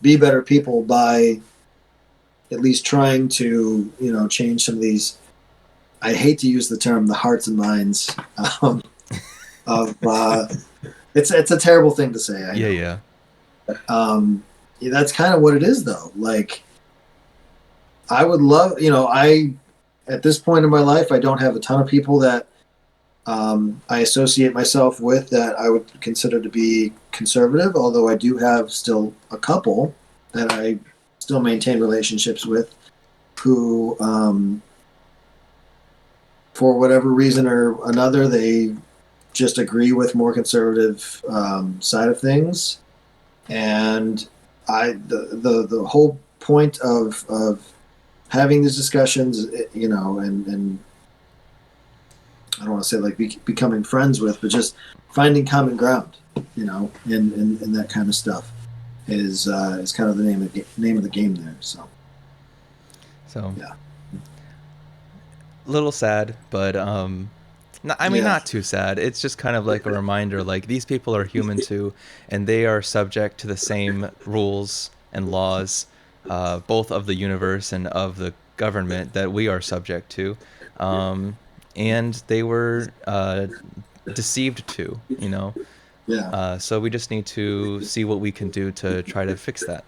be better people by at least trying to, change some of these. I hate to use the term the hearts and minds um, of. It's a terrible thing to say. I Yeah, know. yeah. Yeah, that's kind of what it is, though. Like, I would love, I at this point in my life, I don't have a ton of people that I associate myself with that I would consider to be conservative. Although I do have still a couple that I still maintain relationships with who, for whatever reason or another, they just agree with more conservative side of things. And the whole point of having these discussions, and I don't want to say like becoming friends with, but just finding common ground, in that kind of stuff is kind of the name of the game there. So So yeah, a little sad, but I mean, yeah, not too sad. It's just kind of like a reminder, like these people are human too, and they are subject to the same rules and laws, both of the universe and of the government that we are subject to, um, and they were deceived too. yeah. So we just need to see what we can do to try to fix that.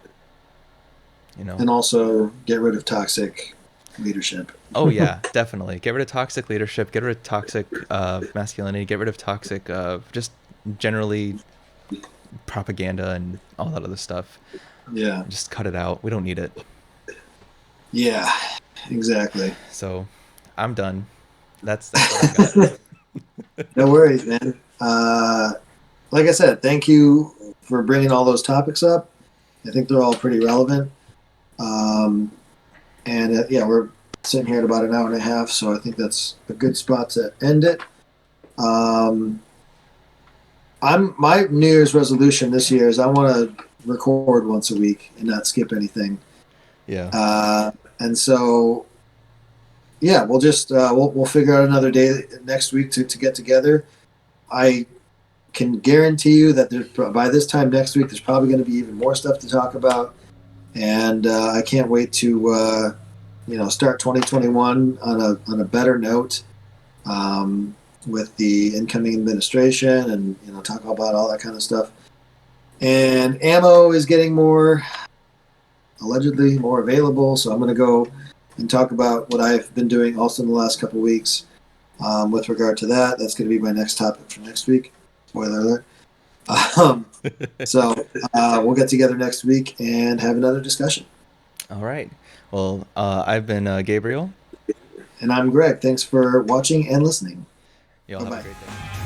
You know. And also get rid of toxic leadership. Oh yeah, definitely. Get rid of toxic leadership. Get rid of toxic masculinity. Get rid of toxic, just generally propaganda and all that other stuff. Yeah, Just cut it out. We don't need it. yeah, exactly. So, I'm done. That's what I got. No worries, man. Like I said, thank you for bringing all those topics up. I think they're all pretty relevant. Um, and yeah, we're sitting here at about an hour and a half, so I think that's a good spot to end it. Um, my New Year's resolution this year is I want to record once a week and not skip anything. Yeah. And so yeah, we'll just we'll figure out another day next week to get together. I can guarantee you that by this time next week, there's probably going to be even more stuff to talk about, and I can't wait to start 2021 on a better note, with the incoming administration, and talk about all that kind of stuff. And ammo is getting allegedly more available, so I'm going to go and talk about what I've been doing also in the last couple of weeks with regard to that. That's going to be my next topic for next week. Spoiler alert. So we'll get together next week and have another discussion. All right. Well, I've been Gabriel. And I'm Greg. Thanks for watching and listening. Y'all Bye have a bye. great day.